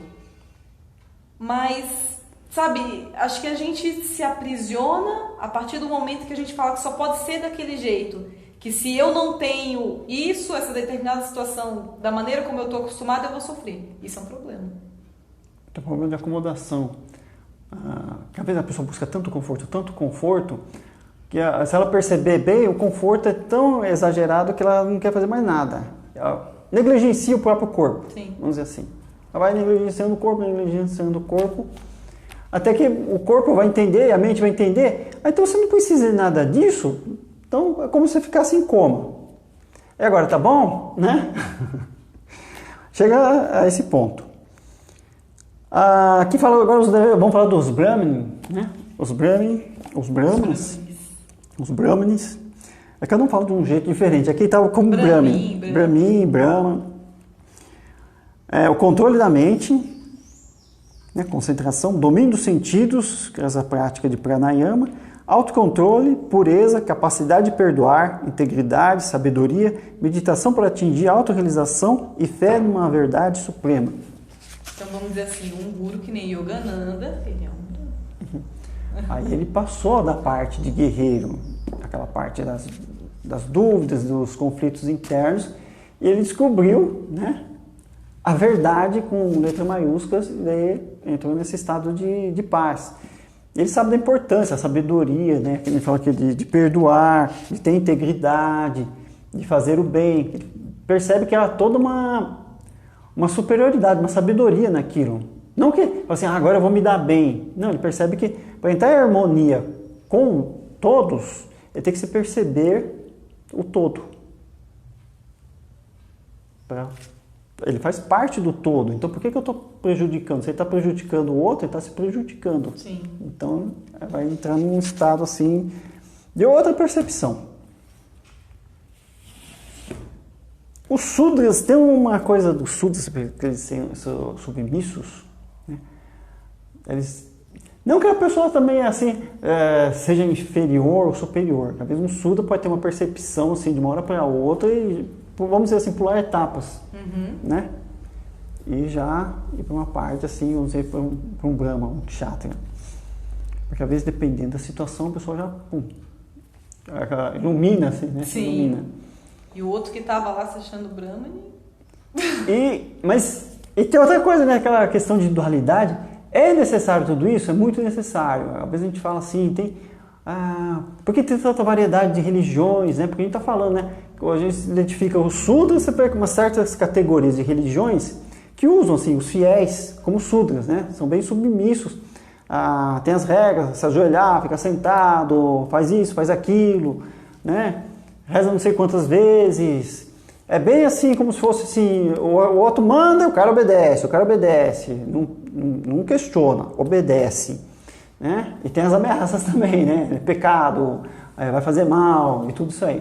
[SPEAKER 1] mas, sabe, acho que a gente se aprisiona a partir do momento que a gente fala que só pode ser daquele jeito. Que se eu não tenho isso, essa determinada situação, da maneira como eu estou acostumada, eu vou sofrer. Isso é um problema.
[SPEAKER 2] É um problema de acomodação. que às vezes a pessoa busca tanto conforto, que se ela perceber bem, o conforto é tão exagerado que ela não quer fazer mais nada. Ela negligencia o próprio corpo,
[SPEAKER 1] Sim.
[SPEAKER 2] vamos dizer assim. Ela vai negligenciando o corpo, até que o corpo vai entender, a mente vai entender, então você não precisa de nada disso, então é como se você ficasse em coma. E agora, tá bom? Né? Chega a esse ponto. Aqui fala agora, vamos falar dos Brahmin, né? Os Brahmanes. É que eu não falo de um jeito diferente. Aqui estava como Brahmin, Brahman. O controle da mente, né? Concentração, domínio dos sentidos, que é essa prática de pranayama, autocontrole, pureza, capacidade de perdoar, integridade, sabedoria, meditação para atingir a autorrealização e fé numa verdade suprema.
[SPEAKER 1] Então vamos dizer assim, um guru que nem Yogananda, ele é um...
[SPEAKER 2] Aí ele passou da parte de guerreiro, aquela parte das dúvidas, dos conflitos internos, e ele descobriu, né, a verdade com letra maiúsculas e entrou nesse estado de paz. Ele sabe da importância, a sabedoria, né, que ele fala aqui de perdoar, de ter integridade, de fazer o bem. Ele percebe que era toda uma superioridade, uma sabedoria naquilo. Não que, assim, agora eu vou me dar bem. Não, ele percebe que para entrar em harmonia com todos, ele tem que se perceber o todo. Ele faz parte do todo. Então, por que eu estou prejudicando? Se ele está prejudicando o outro, ele está se prejudicando.
[SPEAKER 1] Sim.
[SPEAKER 2] Então, vai entrar num estado, assim, de outra percepção. Os Sudras, tem uma coisa dos Sudras, que eles são submissos, né? Não que a pessoa também, assim, seja inferior ou superior. Às vezes um Sudra pode ter uma percepção, assim, de uma hora para outra e, vamos dizer assim, pular etapas, né? E já ir para uma parte, assim, vamos dizer, para um Brahma, um Kshatriya. Porque às vezes, dependendo da situação, a pessoa já, ilumina, assim, né?
[SPEAKER 1] Sim.
[SPEAKER 2] Ilumina.
[SPEAKER 1] E o outro que estava lá se achando Brahmani.
[SPEAKER 2] Mas tem outra coisa, né? Aquela questão de dualidade. É necessário tudo isso? É muito necessário. Às vezes a gente fala assim, por que tem tanta variedade de religiões, né? Porque a gente está falando, né? A gente identifica os Sudras, você pega umas certas categorias de religiões que usam, assim, os fiéis como Sudras, né? São bem submissos. Tem as regras, se ajoelhar, ficar sentado, faz isso, faz aquilo, né? Reza não sei quantas vezes. É bem assim, como se fosse assim, o outro manda, o cara obedece, não questiona, obedece, né? E tem as ameaças também, né? Pecado, vai fazer mal e tudo isso aí.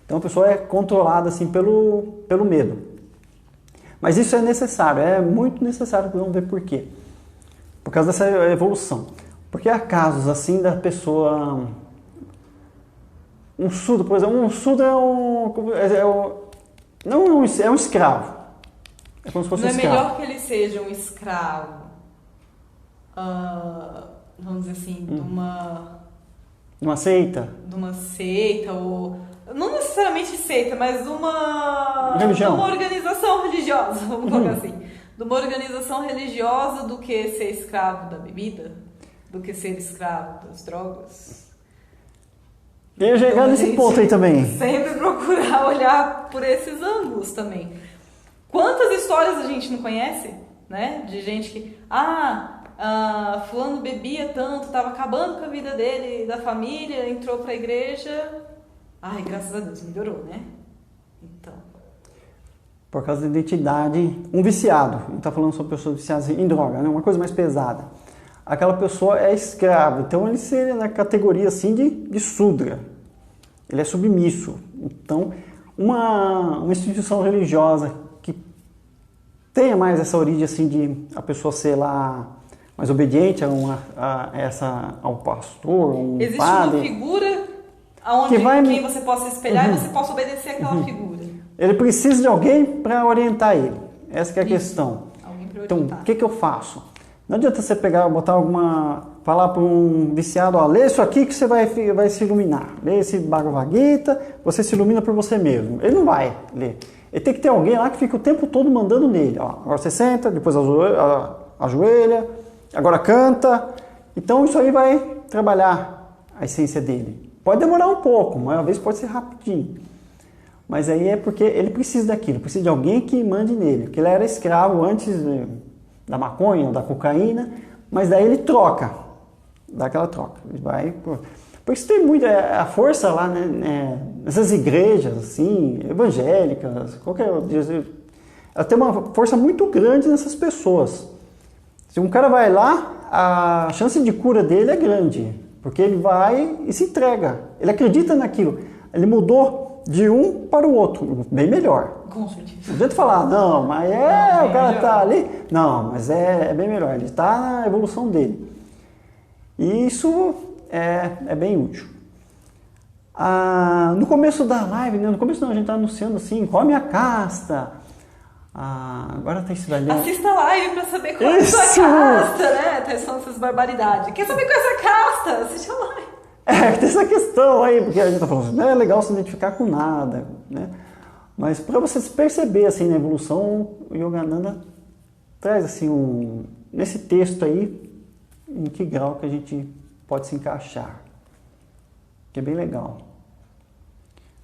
[SPEAKER 2] Então a pessoa é controlada assim pelo medo. Mas isso é necessário, é muito necessário, vamos ver por quê. Por causa dessa evolução. Porque há casos assim da pessoa... Um Sudra, por exemplo, um Sudra é um escravo. É como se fosse
[SPEAKER 1] não
[SPEAKER 2] um escravo.
[SPEAKER 1] É melhor que ele seja um escravo, vamos dizer assim, de
[SPEAKER 2] uma seita?
[SPEAKER 1] De uma seita, ou não necessariamente seita, mas de uma organização religiosa, vamos colocar assim. De uma organização religiosa do que ser escravo da bebida, do que ser escravo das drogas.
[SPEAKER 2] Eu ia chegar nesse ponto aí também.
[SPEAKER 1] Sempre procurar olhar por esses ângulos também. Quantas histórias a gente não conhece, né? De gente que, fulano bebia tanto, estava acabando com a vida dele, da família, entrou para a igreja. Ai, graças a Deus, melhorou, né? Então.
[SPEAKER 2] Por causa da identidade, um viciado. A gente está falando sobre pessoas viciadas em droga, né? Uma coisa mais pesada. Aquela pessoa é escravo, então ele seria na categoria assim de Sudra, ele é submisso. Então, uma instituição religiosa que tenha mais essa origem assim de a pessoa ser lá mais obediente ao pastor, um
[SPEAKER 1] existe
[SPEAKER 2] padre.
[SPEAKER 1] Existe uma figura onde quem você possa espelhar e você possa obedecer àquela figura.
[SPEAKER 2] Ele precisa de alguém para orientar ele, essa que é a questão.
[SPEAKER 1] Alguém para
[SPEAKER 2] então,
[SPEAKER 1] orientar.
[SPEAKER 2] O que eu faço? Não adianta você falar para um viciado, lê isso aqui que você vai se iluminar. Lê esse Bhagavad Gita, você se ilumina por você mesmo. Ele não vai ler. Ele tem que ter alguém lá que fica o tempo todo mandando nele. Agora você senta, depois ajoelha, agora canta Então isso aí vai trabalhar a essência dele. Pode demorar um pouco, uma vez pode ser rapidinho. Mas aí é porque ele precisa daquilo, precisa de alguém que mande nele. Porque ele era escravo antes da maconha ou da cocaína, mas daí ele troca, dá aquela troca. Ele vai... Por isso tem muita a força lá, né, nessas igrejas, assim, evangélicas, qualquer... Ela tem uma força muito grande nessas pessoas. Se um cara vai lá, a chance de cura dele é grande, porque ele vai e se entrega. Ele acredita naquilo. Ele mudou de um para o outro, bem melhor.
[SPEAKER 1] Com certeza.
[SPEAKER 2] Não adianta falar, não, mas o cara está ali. Não, mas é bem melhor. Ele está na evolução dele. E isso é bem útil. No começo da live, né? No começo não, a gente está anunciando assim, qual a minha casta? Agora está isso ali.
[SPEAKER 1] Assista a live para saber qual é a sua casta, né? Tá falando essas barbaridades. Quer saber qual é essa casta? Assiste a live.
[SPEAKER 2] Tem essa questão aí, porque a gente está falando assim, não é legal se identificar com nada, né? Mas para você se perceber assim na evolução, o Yogananda traz assim nesse texto aí, em que grau que a gente pode se encaixar, que é bem legal.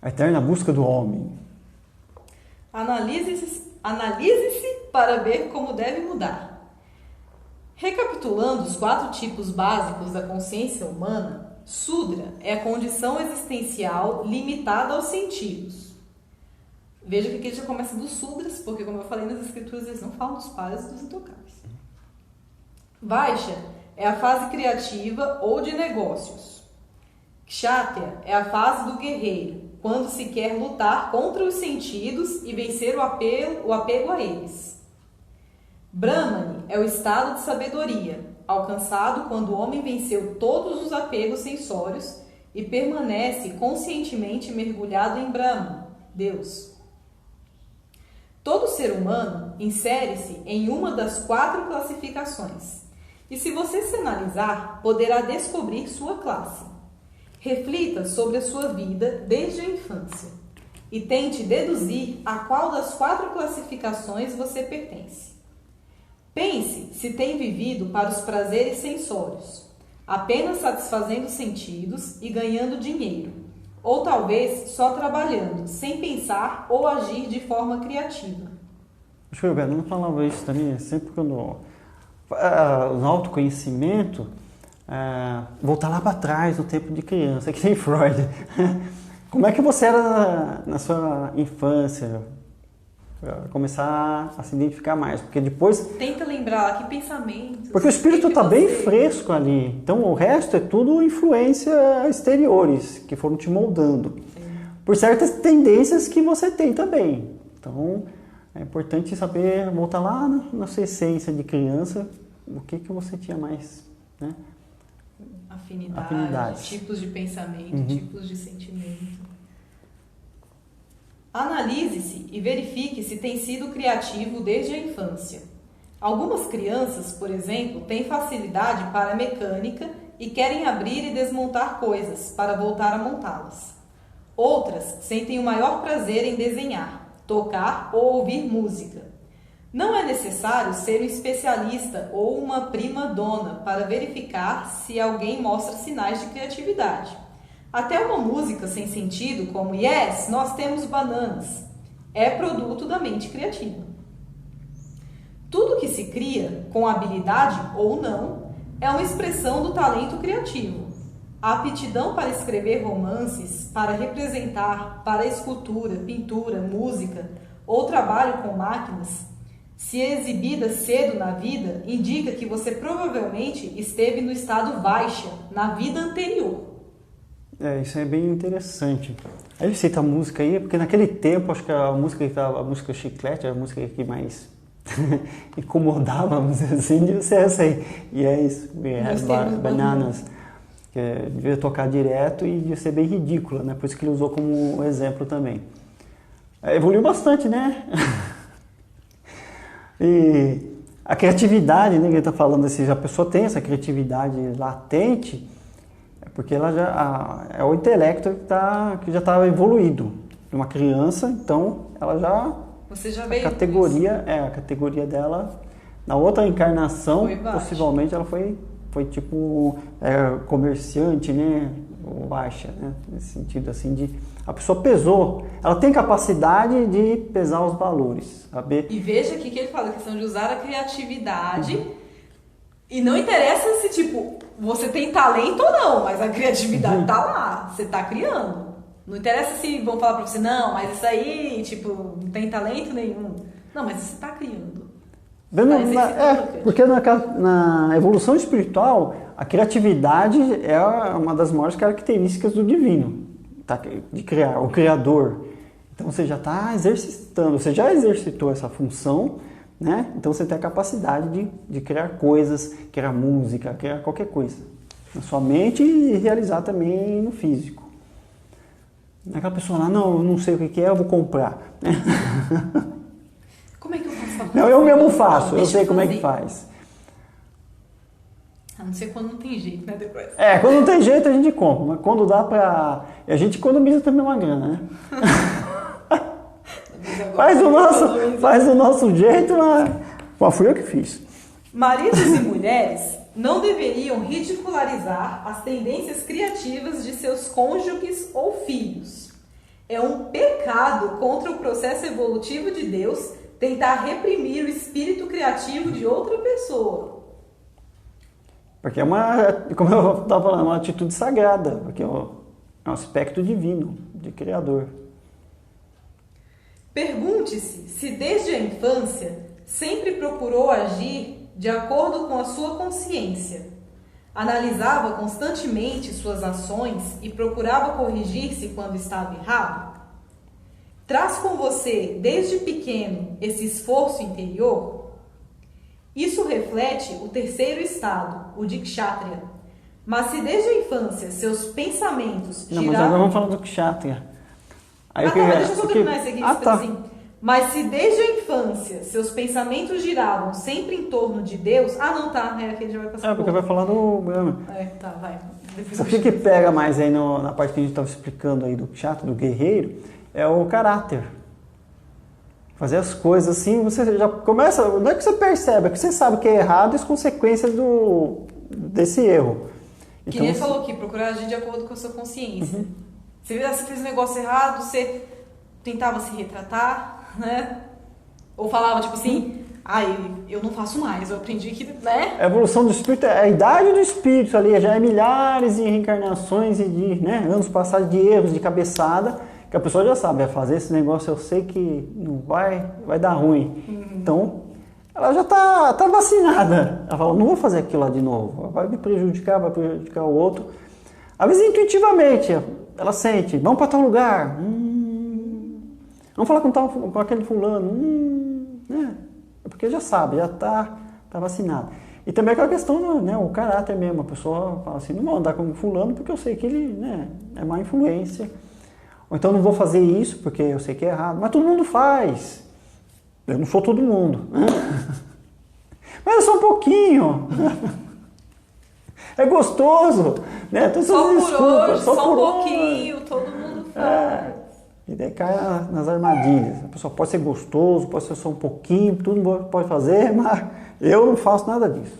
[SPEAKER 2] A eterna busca do homem.
[SPEAKER 1] Analise-se para ver como deve mudar. Recapitulando os 4 tipos básicos da consciência humana, Sudra é a condição existencial limitada aos sentidos. Veja que aqui já começa dos Sudras, porque como eu falei nas escrituras, eles não falam dos pares e dos intocáveis. Vaishya é a fase criativa ou de negócios. Kshatriya é a fase do guerreiro, quando se quer lutar contra os sentidos e vencer o apego a eles. Brahmani é o estado de sabedoria, alcançado quando o homem venceu todos os apegos sensórios e permanece conscientemente mergulhado em Brahman, Deus. Todo ser humano insere-se em uma das 4 classificações, e se você se analisar, poderá descobrir sua classe. Reflita sobre a sua vida desde a infância e tente deduzir a qual das 4 classificações você pertence. Pense se tem vivido para os prazeres sensórios, apenas satisfazendo sentidos e ganhando dinheiro, ou talvez só trabalhando, sem pensar ou agir de forma criativa.
[SPEAKER 2] Acho que o Yogananda falava isso também, sempre quando no autoconhecimento, voltar lá para trás, no tempo de criança, que nem Freud. Como é que você era na sua infância? Começar a se identificar mais, porque depois...
[SPEAKER 1] Tenta lembrar que pensamentos...
[SPEAKER 2] Porque o espírito está bem fresco ali, então o resto é tudo influência exteriores, que foram te moldando. Por certas tendências que você tem também. Então, é importante saber voltar lá na sua essência de criança, o que você tinha mais, né?
[SPEAKER 1] Afinidade, tipos de pensamento, tipos de sentimento. Analise-se e verifique se tem sido criativo desde a infância. Algumas crianças, por exemplo, têm facilidade para a mecânica e querem abrir e desmontar coisas para voltar a montá-las. Outras sentem o maior prazer em desenhar, tocar ou ouvir música. Não é necessário ser um especialista ou uma prima dona para verificar se alguém mostra sinais de criatividade. Até uma música sem sentido, como Yes, nós temos bananas, é produto da mente criativa. Tudo que se cria, com habilidade ou não, é uma expressão do talento criativo. A aptidão para escrever romances, para representar, para escultura, pintura, música ou trabalho com máquinas, se exibida cedo na vida, indica que você provavelmente esteve no estado Vaishya, na vida anterior.
[SPEAKER 2] Isso é bem interessante. Aí ele cita a música aí, porque naquele tempo, acho que a música chiclete, a música que mais incomodava, vamos dizer assim, devia ser essa aí. E é isso, bananas, que devia tocar direto e devia ser bem ridícula, né? Por isso que ele usou como exemplo também. Evoluiu bastante, né? E a criatividade, né, que ele está falando, se a pessoa tem essa criatividade latente, porque ela já é o intelecto que já está evoluído. Uma criança, então, ela já...
[SPEAKER 1] Você já veio
[SPEAKER 2] a categoria dela, na outra encarnação, possivelmente, ela foi foi tipo comerciante, né? Ou baixa, né? Nesse sentido assim de a pessoa pesou, ela tem capacidade de pesar os valores, saber?
[SPEAKER 1] E veja aqui que ele fala a questão de usar a criatividade e não interessa se tipo você tem talento ou não, mas a criatividade tá lá, você tá criando. Não interessa se vão falar pra você, não, mas isso aí, tipo, não tem talento nenhum. Não, mas você tá criando.
[SPEAKER 2] Porque na evolução espiritual, a criatividade é uma das maiores características do divino, tá? De criar, o criador. Então você já está exercitando, você já exercitou essa função, né? Então você tem a capacidade de criar coisas, criar música, criar qualquer coisa na sua mente e realizar também no físico. Não é aquela pessoa lá, não, eu não sei o que é, eu vou comprar.
[SPEAKER 1] Como é que eu faço?
[SPEAKER 2] Não, eu mesmo faço, eu sei como é que faz.
[SPEAKER 1] A não ser quando não tem jeito, né? Depois.
[SPEAKER 2] Quando não tem jeito a gente compra, mas quando dá pra... A gente economiza também uma grana, né? faz o nosso jeito, mas fui eu que fiz.
[SPEAKER 1] Maridos e mulheres não deveriam ridicularizar as tendências criativas de seus cônjuges ou filhos. É um pecado contra o processo evolutivo de Deus tentar reprimir o espírito criativo de outra pessoa.
[SPEAKER 2] Porque como eu estava falando, uma atitude sagrada, porque é um aspecto divino, de Criador.
[SPEAKER 1] Pergunte-se se desde a infância sempre procurou agir de acordo com a sua consciência. Analisava constantemente suas ações e procurava corrigir-se quando estava errado? Traz com você, desde pequeno, esse esforço interior? Isso reflete o terceiro estado, o de Kshatriya. Mas se desde a infância seus pensamentos
[SPEAKER 2] giravam... Não, mas agora vamos falar do Kshatriya.
[SPEAKER 1] Mas deixa eu só terminar esse aqui, assim. Mas se desde a infância seus pensamentos giravam sempre em torno de Deus... Ah, não, tá. É aqui a gente vai passar.
[SPEAKER 2] Porque vai falar do Brahma.
[SPEAKER 1] Tá, vai.
[SPEAKER 2] O que pega mais aí na parte que a gente estava explicando aí do Kshatriya, do guerreiro, é o caráter. Fazer as coisas assim, você já começa... Não é que você percebe, é que você sabe que é errado e as consequências desse erro.
[SPEAKER 1] Que nem ele falou aqui, procurar agir de acordo com a sua consciência. Você fez um negócio errado, você tentava se retratar, né? Ou falava, tipo assim, eu não faço mais, eu aprendi que, né?
[SPEAKER 2] A evolução do espírito, a idade do espírito ali, já é milhares de reencarnações e de anos passados de erros, de cabeçada, que a pessoa já sabe, fazer esse negócio eu sei que não vai dar ruim. Então, ela já está vacinada. Ela fala, não vou fazer aquilo lá de novo, vai me prejudicar, vai prejudicar o outro. Às vezes intuitivamente, ela sente, vamos para tal lugar, vamos falar com aquele fulano, é porque já sabe, já está vacinado. E também aquela questão, né, o caráter mesmo, a pessoa fala assim, não vou andar com fulano porque eu sei que ele, né, é má influência, ou então não vou fazer isso porque eu sei que é errado, mas todo mundo faz, eu não sou todo mundo, né? Mas é só um pouquinho. É gostoso, né?
[SPEAKER 1] Só por hoje, só um pouquinho, todo mundo faz.
[SPEAKER 2] E daí cai nas armadilhas. A pessoa pode ser gostoso, pode ser só um pouquinho, tudo pode fazer, mas eu não faço nada disso.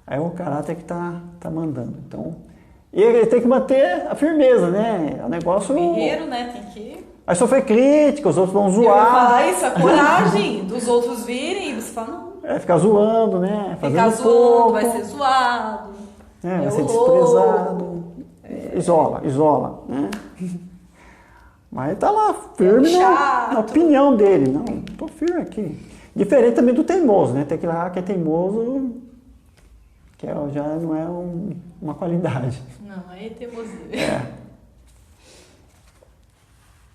[SPEAKER 2] Aí é o caráter que tá mandando. Então, e ele tem que manter a firmeza, né? É um negócio...
[SPEAKER 1] Guerreiro, né? Tem que...
[SPEAKER 2] Vai sofrer crítica, os outros vão zoar. Eu ia
[SPEAKER 1] falar isso, a coragem dos outros virem e você fala, não.
[SPEAKER 2] Ficar zoando, né?
[SPEAKER 1] Ficar zoando, vai ser zoado.
[SPEAKER 2] Vai ser desprezado. Isola, né? Mas tá lá, firme na opinião dele. Não, tô firme aqui. Diferente também do teimoso, né? Tem aquele lá que é teimoso, que já não é uma qualidade.
[SPEAKER 1] Não, aí é teimosia.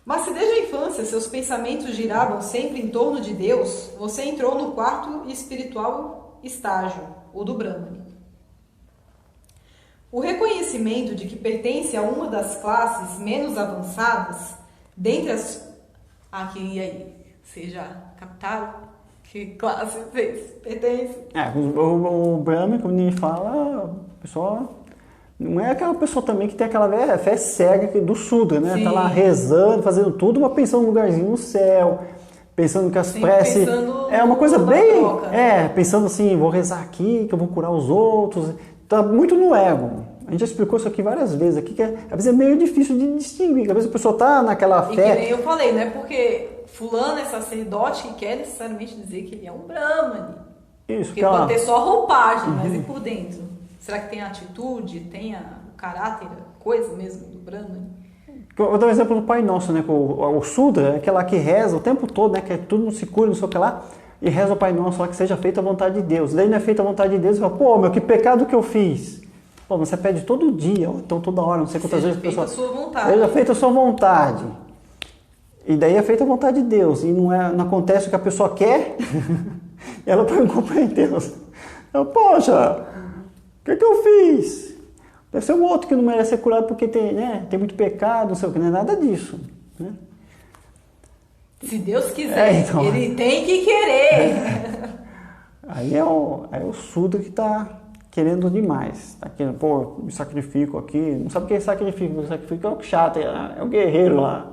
[SPEAKER 1] Mas se desde a infância seus pensamentos giravam sempre em torno de Deus, você entrou no quarto espiritual estágio, o do Brahman. O reconhecimento de que pertence a uma das classes menos avançadas, dentre as... Aqui e aí, vocês já captaram? Que classe vocês pertencem?
[SPEAKER 2] O Brahman, como ninguém fala, a pessoa... Não é aquela pessoa também que tem aquela fé cega do Sudra, né? Sim. Tá lá rezando, fazendo tudo, mas pensando num lugarzinho no céu, pensando que as preces... É uma coisa bem... Troca. Pensando assim, vou rezar aqui, que eu vou curar os outros... tá muito no ego. A gente já explicou isso aqui várias vezes, aqui que às vezes é meio difícil de distinguir. Às vezes a pessoa tá naquela fé...
[SPEAKER 1] E que nem eu falei, não é porque fulano é sacerdote que quer necessariamente dizer que ele é um brahmane.
[SPEAKER 2] Isso,
[SPEAKER 1] porque pode ter só roupagem, mas e por dentro? Será que tem a atitude, tem o caráter, a coisa mesmo do brahmane?
[SPEAKER 2] Eu vou dar um exemplo do Pai Nosso, né? O Sudra é aquela que reza o tempo todo, né? Que tudo não se cura, não sei o que lá. E reza o Pai Nosso lá que seja feita a vontade de Deus. Daí não é feita a vontade de Deus e fala, pô, meu, que pecado que eu fiz. Pô, você pede todo dia, então toda hora, não sei quantas vezes a pessoa...
[SPEAKER 1] Seja feita a sua vontade.
[SPEAKER 2] Seja feita a sua vontade. E daí é feita a vontade de Deus. E não acontece o que a pessoa quer, e ela põe culpa em Deus. Eu, poxa, o que eu fiz? Deve ser um outro que não merece ser curado porque tem, né, tem muito pecado, não sei o que, não é nada disso. Né?
[SPEAKER 1] Se Deus quiser, então, ele tem que querer.
[SPEAKER 2] Aí é o Sudra que está querendo demais. Está querendo, pô, me sacrifico aqui. Não sabe o que é sacrifico? O sacrifico é o chato, é o guerreiro lá.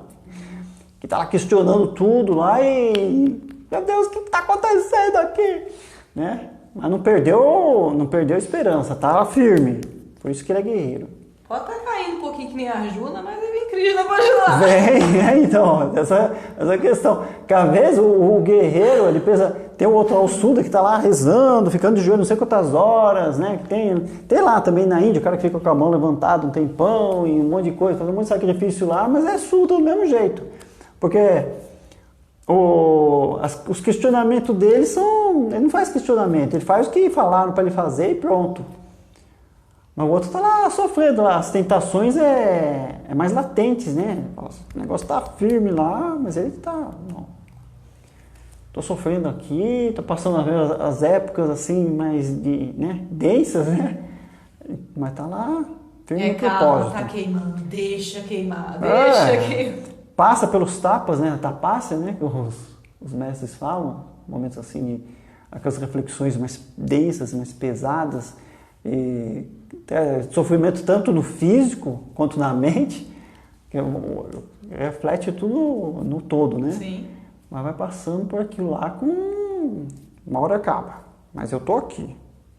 [SPEAKER 2] Que está lá questionando tudo lá e... Meu Deus, o que está acontecendo aqui? Né? Mas não perdeu a esperança, tá firme. Por isso que ele é guerreiro.
[SPEAKER 1] Pode estar caindo um pouquinho que nem a Arjuna, mas ele vem Krishna para ajudar.
[SPEAKER 2] Vem, então, essa questão. Que às vezes o guerreiro, ele pensa, tem o outro, o Sudra, que está lá rezando, ficando de joelho não sei quantas horas, né? Que tem lá também na Índia, o cara que fica com a mão levantada um tempão e um monte de coisa, faz um monte de sacrifício lá, mas é Sudra do mesmo jeito. Porque os questionamentos dele são... Ele não faz questionamento, ele faz o que falaram para ele fazer e pronto. Mas o outro está lá sofrendo, lá. As tentações é mais latentes, né? O negócio está firme lá, mas ele está... Estou sofrendo aqui, estou passando as épocas assim mais densas, né? Mas está lá firme no propósito.
[SPEAKER 1] Está queimando, deixa queimar, deixa queimar.
[SPEAKER 2] Passa pelos tapas, né? Tapácia, né? Que os mestres falam, momentos assim, aquelas reflexões mais densas, mais pesadas, e sofrimento tanto no físico quanto na mente, que reflete tudo no todo, né?
[SPEAKER 1] Sim.
[SPEAKER 2] Mas vai passando por aquilo lá com... Uma hora acaba. Mas eu tô aqui,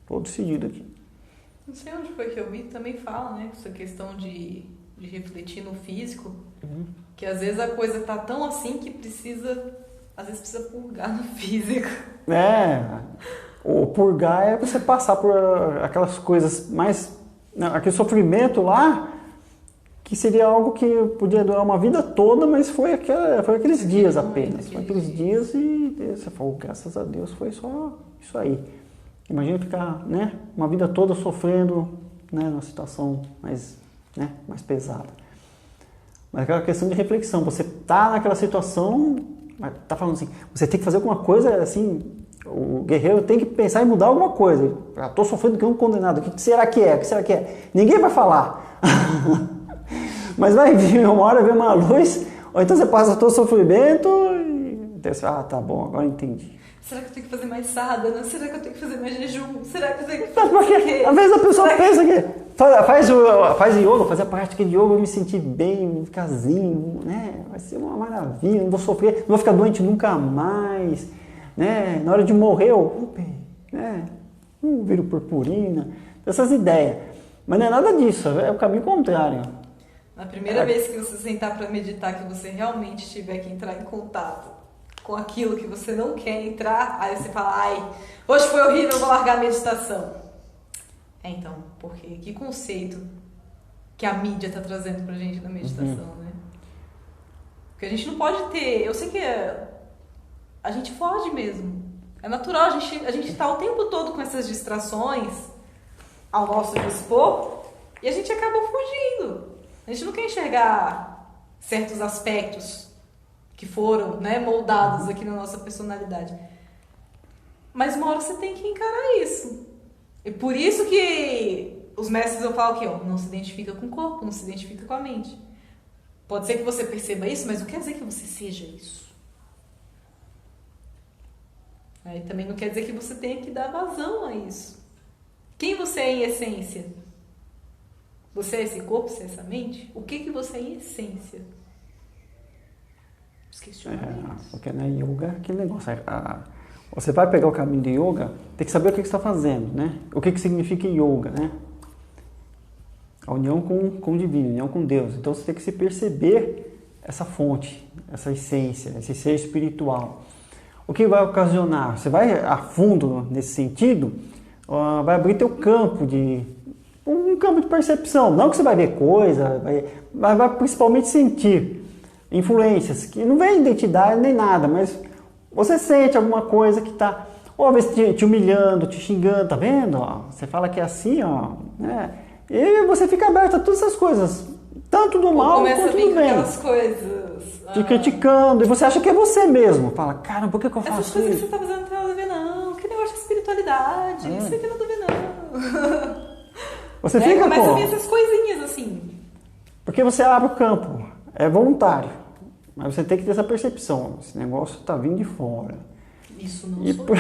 [SPEAKER 2] tô decidido aqui.
[SPEAKER 1] Não sei onde foi que eu vi, também fala, né? Essa questão de refletir no físico, que às vezes a coisa tá tão assim que às vezes precisa purgar no físico. O purgar é você passar por aquelas coisas mais... Aquele sofrimento lá, que seria algo que podia durar uma vida toda, mas foi aqueles dias apenas. Foi aqueles dias e você falou, graças a Deus, foi só isso aí. Imagina ficar, né, uma vida toda sofrendo, né, numa situação mais pesada. Mas aquela questão de reflexão, você tá naquela situação, tá falando assim, você tem que fazer alguma coisa, assim, o guerreiro tem que pensar em mudar alguma coisa. Estou sofrendo que um condenado, o que será que é? O que será que é? Ninguém vai falar. Mas vai vir uma hora, vem uma luz, ou então você passa todo o sofrimento e você, tá bom, agora entendi. Será que eu tenho que fazer mais sadhana? Será que eu tenho que fazer mais jejum? Será que eu tenho que
[SPEAKER 2] fazer mais quê? Às vezes a pessoa pensa que faz yoga, fazer a prática de yoga, eu me sentir bem, ficar zen, né? Vai ser uma maravilha, não vou sofrer, não vou ficar doente nunca mais, né? Na hora de morrer, viro purpurina, essas ideias. Mas não é nada disso, é o caminho contrário.
[SPEAKER 1] Na primeira vez que você sentar para meditar, que você realmente tiver que entrar em contato com aquilo que você não quer entrar, aí você fala, hoje foi horrível, eu vou largar a meditação. Então, porque que conceito que a mídia está trazendo pra gente na meditação, né? Porque a gente não pode ter... Eu sei que a gente foge mesmo. É natural, a gente tá o tempo todo com essas distrações ao nosso dispor e a gente acaba fugindo. A gente não quer enxergar certos aspectos que foram, né, moldados aqui na nossa personalidade. Mas uma hora você tem que encarar isso. E por isso que os mestres eu falo que não se identifica com o corpo, não se identifica com a mente. Pode ser que você perceba isso, mas não quer dizer que você seja isso. Aí também não quer dizer que você tenha que dar vazão a isso. Quem você é em essência? Você é esse corpo, você é essa mente? O que você é em essência? Os questionamentos.
[SPEAKER 2] Porque na yoga é aquele negócio. Você vai pegar o caminho de yoga, tem que saber o que você está fazendo, né? O que significa yoga, né? A união com o divino, a união com Deus. Então você tem que se perceber essa fonte, essa essência, esse ser espiritual. O que vai ocasionar? Você vai a fundo nesse sentido, vai abrir teu campo um campo de percepção. Não que você vai ver coisa, vai principalmente sentir influências, que não vem identidade nem nada, mas você sente alguma coisa que está, ou às vezes te humilhando, te xingando, tá vendo? Ó, você fala que é assim, ó, né? E você fica aberto a todas essas coisas, tanto do mal quanto do bem.
[SPEAKER 1] Aquelas coisas.
[SPEAKER 2] Te criticando, e você acha que é você mesmo. Fala, cara, por que eu faço isso?
[SPEAKER 1] Essas coisas que você tá fazendo não tem nada a ver, não. Que negócio de espiritualidade, isso aqui não tem nada a ver, não.
[SPEAKER 2] Você fica
[SPEAKER 1] começa a ver essas coisinhas assim.
[SPEAKER 2] Porque você abre o campo, é voluntário. Mas você tem que ter essa percepção. Esse negócio tá vindo de fora.
[SPEAKER 1] Isso não sou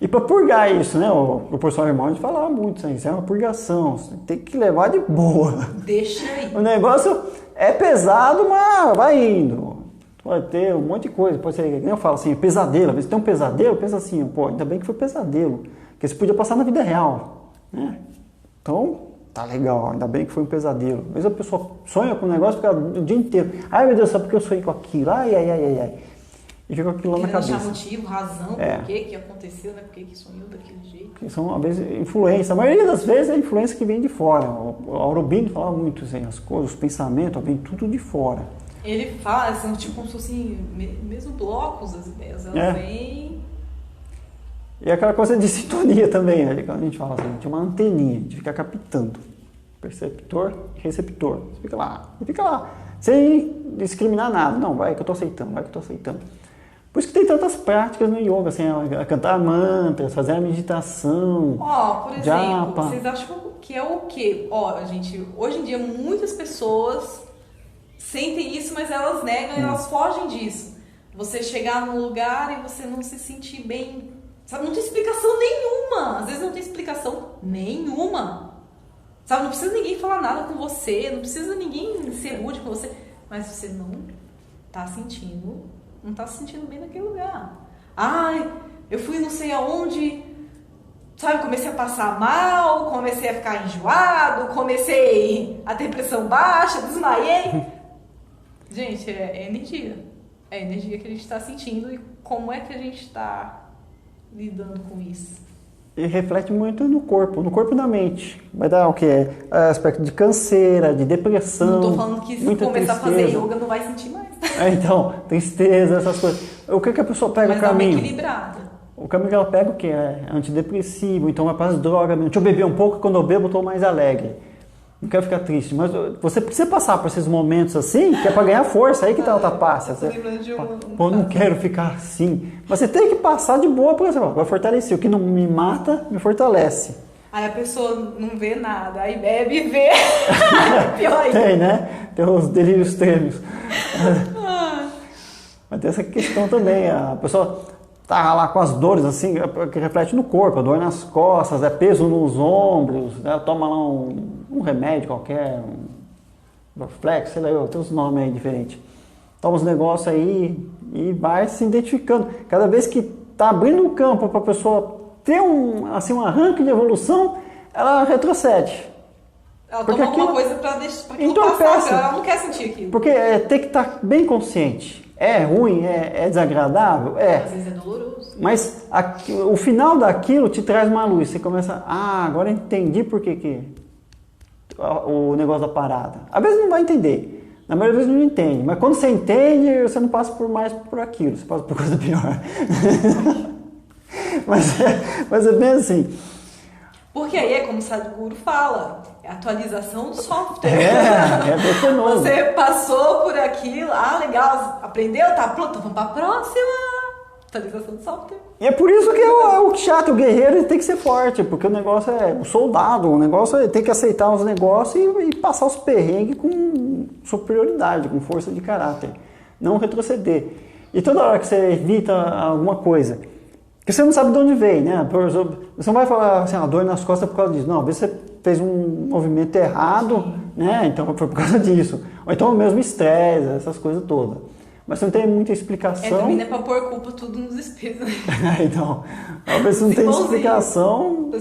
[SPEAKER 2] E para purgar isso, né? O professor Irmão falava muito, isso é uma purgação, você tem que levar de boa.
[SPEAKER 1] Deixa aí.
[SPEAKER 2] O negócio é pesado, mas vai indo. Pode ter um monte de coisa, pode ser, nem eu falo assim, pesadelo. Às vezes tem um pesadelo, pensa assim, pô, ainda bem que foi pesadelo, porque você podia passar na vida real, né? Então, tá legal, ainda bem que foi um pesadelo. Às vezes a pessoa sonha com um negócio, fica o dia inteiro, ai meu Deus, sabe porque eu sonhei com aquilo, ai. E fica aquilo lá na cabeça.
[SPEAKER 1] Achar motivo, razão, por que aconteceu, né? Por que sonhou daquele jeito.
[SPEAKER 2] Que são, às vezes, influência. A maioria das vezes é influência que vem de fora. O Aurobindo fala muito assim, as coisas, os pensamentos, vem tudo de fora.
[SPEAKER 1] Ele fala, são tipo como se fossem mesmo blocos, as ideias, elas vêm...
[SPEAKER 2] E aquela coisa de sintonia também, né? Quando a gente fala assim, tem uma anteninha, a gente fica captando. Perceptor e receptor. Você fica lá, sem discriminar nada. Não, vai que eu tô aceitando. Por isso que tem tantas práticas no yoga, assim, a cantar mantras, fazer a meditação.
[SPEAKER 1] Por exemplo, japa. Vocês acham que é o quê? Gente, hoje em dia muitas pessoas sentem isso, mas elas negam e elas fogem disso. Você chegar num lugar e você não se sentir bem, sabe? Não tem explicação nenhuma. Às vezes não tem explicação nenhuma. Sabe? Não precisa ninguém falar nada com você, não precisa ninguém ser rude com você, mas você não tá se sentindo bem naquele lugar. Ai, eu fui não sei aonde, sabe, comecei a passar mal, comecei a ficar enjoado, comecei a ter pressão baixa, desmaiei. Gente, é energia. É a energia que a gente está sentindo e como é que a gente está lidando com isso.
[SPEAKER 2] E reflete muito no corpo e na mente. Vai dar o quê? Aspecto de canseira, de depressão.
[SPEAKER 1] Não estou falando que se começar a fazer yoga não vai sentir mais.
[SPEAKER 2] Então, tristeza, essas coisas. O que a pessoa pega o caminho?
[SPEAKER 1] Mas equilibrada.
[SPEAKER 2] O caminho que ela pega o quê? É antidepressivo, então vai para as drogas mesmo. Deixa eu beber um pouco, quando eu bebo eu estou mais alegre. Não quero ficar triste, mas você precisa passar por esses momentos assim, que é para ganhar força, aí que tá a outra passa. Pô, não quero ficar assim. Mas você tem que passar de boa, porque você vai fortalecer. O que não me mata, me fortalece.
[SPEAKER 1] Aí a pessoa não vê nada, aí bebe e vê. Pior ainda.
[SPEAKER 2] Tem, né? Tem os delírios tênues. Mas tem essa questão também, a pessoa tá lá com as dores assim, que reflete no corpo, a dor nas costas, peso nos ombros, né? Toma lá um remédio qualquer, um Dorflex, sei lá, tem uns nomes aí diferentes. Toma uns negócios aí e vai se identificando. Cada vez que tá abrindo um campo para a pessoa ter um arranque de evolução, ela retrocede.
[SPEAKER 1] Ela toma alguma coisa para aquilo passar, ela não quer sentir aquilo.
[SPEAKER 2] Porque tem que estar bem consciente. É ruim, é desagradável?
[SPEAKER 1] Às vezes é doloroso.
[SPEAKER 2] Mas o final daquilo te traz uma luz. Você começa, agora eu entendi por que o negócio da parada. Às vezes não vai entender. Na maioria das vezes não entende. Mas quando você entende, você não passa mais por aquilo. Você passa por coisa pior. mas é bem assim.
[SPEAKER 1] Porque aí é como o Sadhguru fala, é atualização do software.
[SPEAKER 2] É penoso.
[SPEAKER 1] Você passou por aquilo, legal, aprendeu, tá pronto, vamos pra próxima. Atualização do software.
[SPEAKER 2] E é por isso que o chato, o guerreiro, ele tem que ser forte, porque o negócio é o soldado, o negócio é tem que aceitar os negócios e passar os perrengues com superioridade, com força de caráter. Não retroceder. E toda hora que você evita alguma coisa, que você não sabe de onde veio, né? Você não vai falar assim, a dor nas costas é por causa disso. Não, às vezes você fez um movimento errado, né? Então foi por causa disso. Ou então o mesmo estresse, essas coisas todas. Mas você não tem muita explicação.
[SPEAKER 1] Também não é pra pôr culpa tudo nos espelhos, né?
[SPEAKER 2] Então, talvez você não tenha explicação.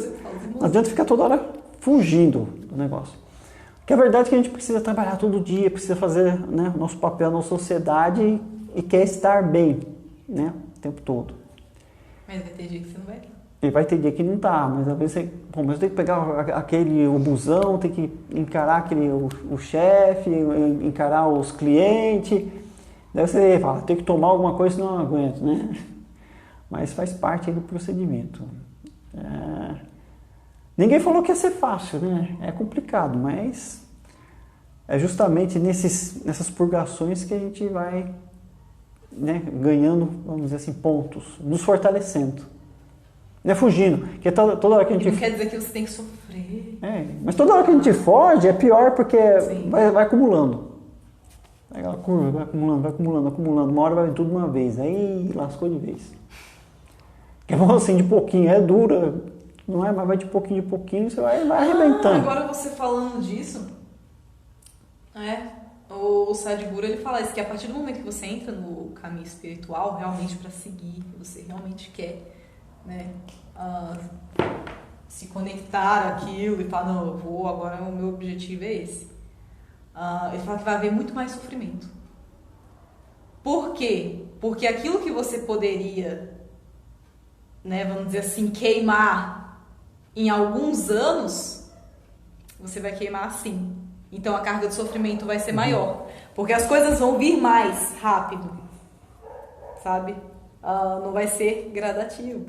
[SPEAKER 2] Não adianta ficar toda hora fugindo do negócio. Que a verdade é que a gente precisa trabalhar todo dia, precisa fazer, né, o nosso papel na sociedade e quer estar bem, né, o tempo todo.
[SPEAKER 1] Mas vai ter dia que você não vai estar.
[SPEAKER 2] E vai ter dia que não tá, mas às vezes você, mas eu tenho que pegar o busão, tem que encarar o chefe, encarar os clientes. Daí você fala, tem que tomar alguma coisa, senão eu não aguento, né? Mas faz parte aí do procedimento. Ninguém falou que ia ser fácil, né? É complicado, mas é justamente nessas purgações que a gente vai, né, ganhando, vamos dizer assim, pontos, nos fortalecendo. Não é fugindo, porque toda hora que a gente...
[SPEAKER 1] Não quer dizer que você tem que sofrer.
[SPEAKER 2] Mas toda hora que a gente foge é pior porque vai acumulando. Aquela curva vai acumulando. Uma hora vai vir tudo de uma vez, aí lascou de vez. Que é bom assim, de pouquinho, é dura, não é? Mas vai de pouquinho, você vai arrebentando.
[SPEAKER 1] Agora você falando disso, o Sadhguru ele fala isso, que a partir do momento que você entra no caminho espiritual, realmente para seguir, você realmente quer, né, se conectar àquilo e falar, não, eu vou, agora o meu objetivo é esse. Ele fala que vai haver muito mais sofrimento. Por quê? Porque aquilo que você poderia, né, vamos dizer assim, queimar em alguns anos, você vai queimar assim. Então a carga de sofrimento vai ser maior. Porque as coisas vão vir mais rápido. Sabe? Não vai ser gradativo.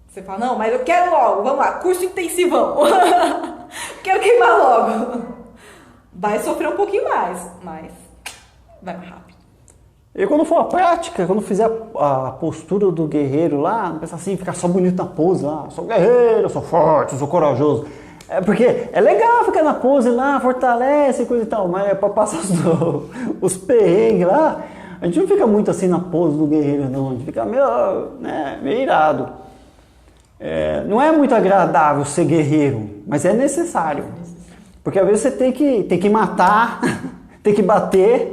[SPEAKER 1] Você fala, não, mas eu quero logo, vamos lá, curso intensivão. Quero queimar logo. Vai sofrer um pouquinho mais, mas vai mais rápido.
[SPEAKER 2] E quando for a prática, quando fizer a postura do guerreiro lá, não pensa assim, ficar só bonito na pose lá, sou guerreiro, eu sou forte, eu sou corajoso. Porque é legal ficar na pose lá, fortalece e coisa e tal, mas é pra passar os perrengues lá, a gente não fica muito assim na pose do guerreiro não, a gente fica meio irado. Não é muito agradável ser guerreiro, mas é necessário. Porque às vezes você tem que matar, tem que bater,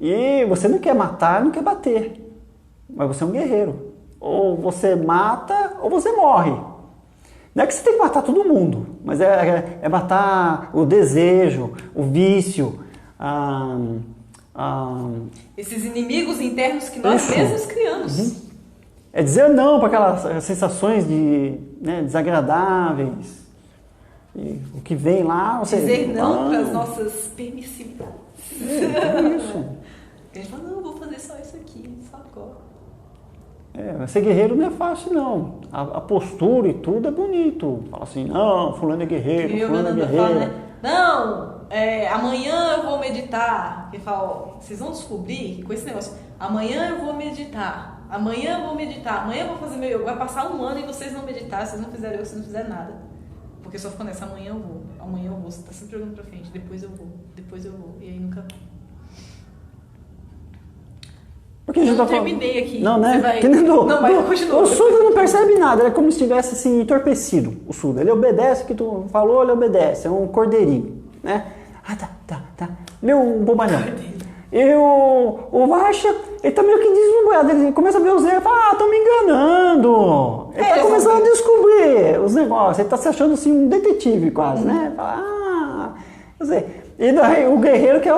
[SPEAKER 2] e você não quer matar, não quer bater. Mas você é um guerreiro. Ou você mata, ou você morre. Não é que você tem que matar todo mundo, mas é matar o desejo, o vício,
[SPEAKER 1] esses inimigos internos que nós mesmos criamos.
[SPEAKER 2] É dizer não para aquelas sensações desagradáveis. E o que vem lá...
[SPEAKER 1] Dizer não para as nossas permissividades.
[SPEAKER 2] Isso.
[SPEAKER 1] A gente fala, não, eu vou fazer só isso aqui, só agora.
[SPEAKER 2] Ser guerreiro não é fácil, não. A postura e tudo é bonito. Fala assim, não, fulano é guerreiro, fulano é guerreiro.
[SPEAKER 1] Fala, né? Não, amanhã eu vou meditar. Ele fala, ó, vocês vão descobrir que com esse negócio, amanhã eu vou meditar, amanhã eu vou fazer meu yoga. Vai passar um ano e vocês não meditar, vocês não fizerem yoga, vocês não fizerem nada. Porque só ficou nessa, amanhã eu vou, você tá sempre jogando pra frente, depois eu vou, e aí nunca vai.
[SPEAKER 2] Porque
[SPEAKER 1] eu não terminei aqui.
[SPEAKER 2] Não, né?
[SPEAKER 1] Mas continua.
[SPEAKER 2] O Suda não percebe nada, ele é como se estivesse assim, entorpecido, o Suda. Ele obedece o que tu falou, ele obedece, é um cordeirinho, né? Tá. Meu bobalhão. E o Varsha, ele tá meio que deslumbrado, ele começa a ver os erros e fala, tô me enganando. Ele tá começando a descobrir os negócios, ele tá se achando assim um detetive quase, né? Fala, quer dizer... E daí, o guerreiro que é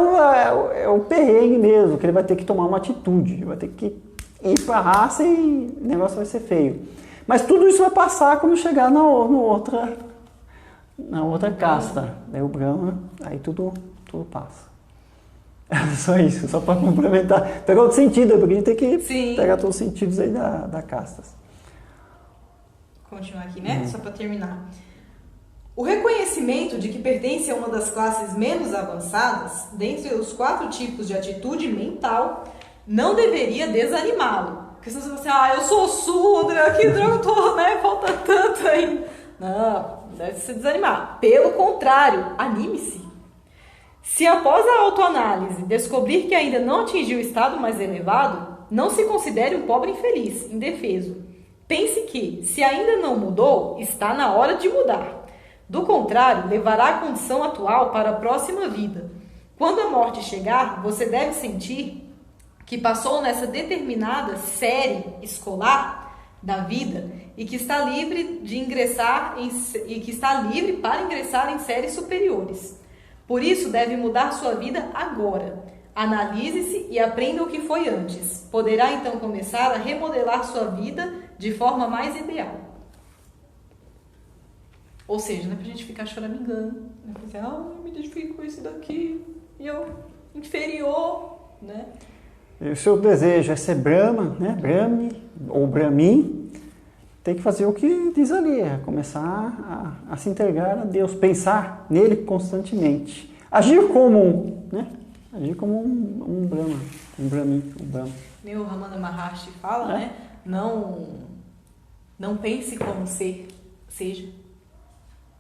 [SPEAKER 2] o perrengue mesmo, que ele vai ter que tomar uma atitude, vai ter que ir para a raça e o negócio vai ser feio. Mas tudo isso vai passar quando chegar na outra casta. Daí o Brahma, aí tudo passa. Só isso, só para complementar. Pegar outro sentido, porque a gente tem que pegar todos os sentidos aí da castas.
[SPEAKER 1] Continuar aqui, né? Só para terminar. O reconhecimento de que pertence a uma das classes menos avançadas, dentre os 4 tipos de atitude mental, não deveria desanimá-lo. Porque se você fala assim, eu sou Sudra, que droga, eu tô, né? Falta tanto aí. Não, deve se desanimar. Pelo contrário, anime-se. Se após a autoanálise descobrir que ainda não atingiu o estado mais elevado, não se considere um pobre infeliz, indefeso. Pense que, se ainda não mudou, está na hora de mudar. Do contrário, levará a condição atual para a próxima vida. Quando a morte chegar, você deve sentir que passou nessa determinada série escolar da vida e que está livre para ingressar em séries superiores. Por isso, deve mudar sua vida agora. Analise-se e aprenda o que foi antes. Poderá então começar a remodelar sua vida de forma mais ideal. Ou seja, não é pra gente ficar choramingando, né? Pra dizer, eu me identifico com esse daqui, e eu inferior, né?
[SPEAKER 2] E o seu desejo é ser Brahma, né? Brahmi ou Brahmin, tem que fazer o que diz ali, é começar a se entregar a Deus, pensar nele constantemente. Agir como né? Agir como um Brahma, um Brahmin, um Brahma.
[SPEAKER 1] Meu Ramana Maharshi fala, né? Não pense como seja.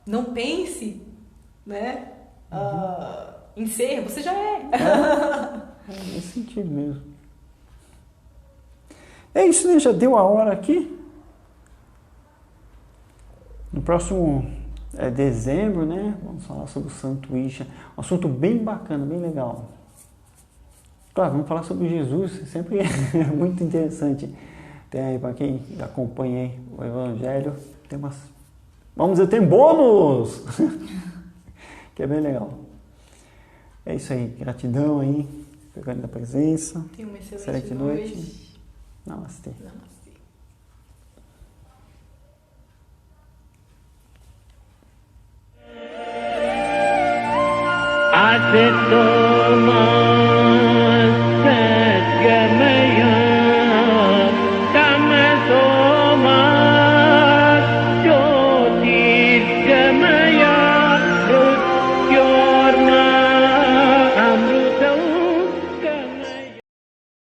[SPEAKER 1] Não pense, né? Em ser, você já é.
[SPEAKER 2] É nesse sentido mesmo. É isso, né? Já deu a hora aqui. No próximo dezembro, né? Vamos falar sobre o Santo Isha. Um assunto bem bacana, bem legal. Claro, vamos falar sobre Jesus, sempre é muito interessante. Tem aí, para quem acompanha aí o Evangelho, tem umas... Vamos dizer, tem bônus! Que é bem legal. É isso aí, gratidão aí, pegando a presença.
[SPEAKER 1] Tenha uma excelente noite.
[SPEAKER 2] Namastê.
[SPEAKER 1] Namastê.
[SPEAKER 3] Acepto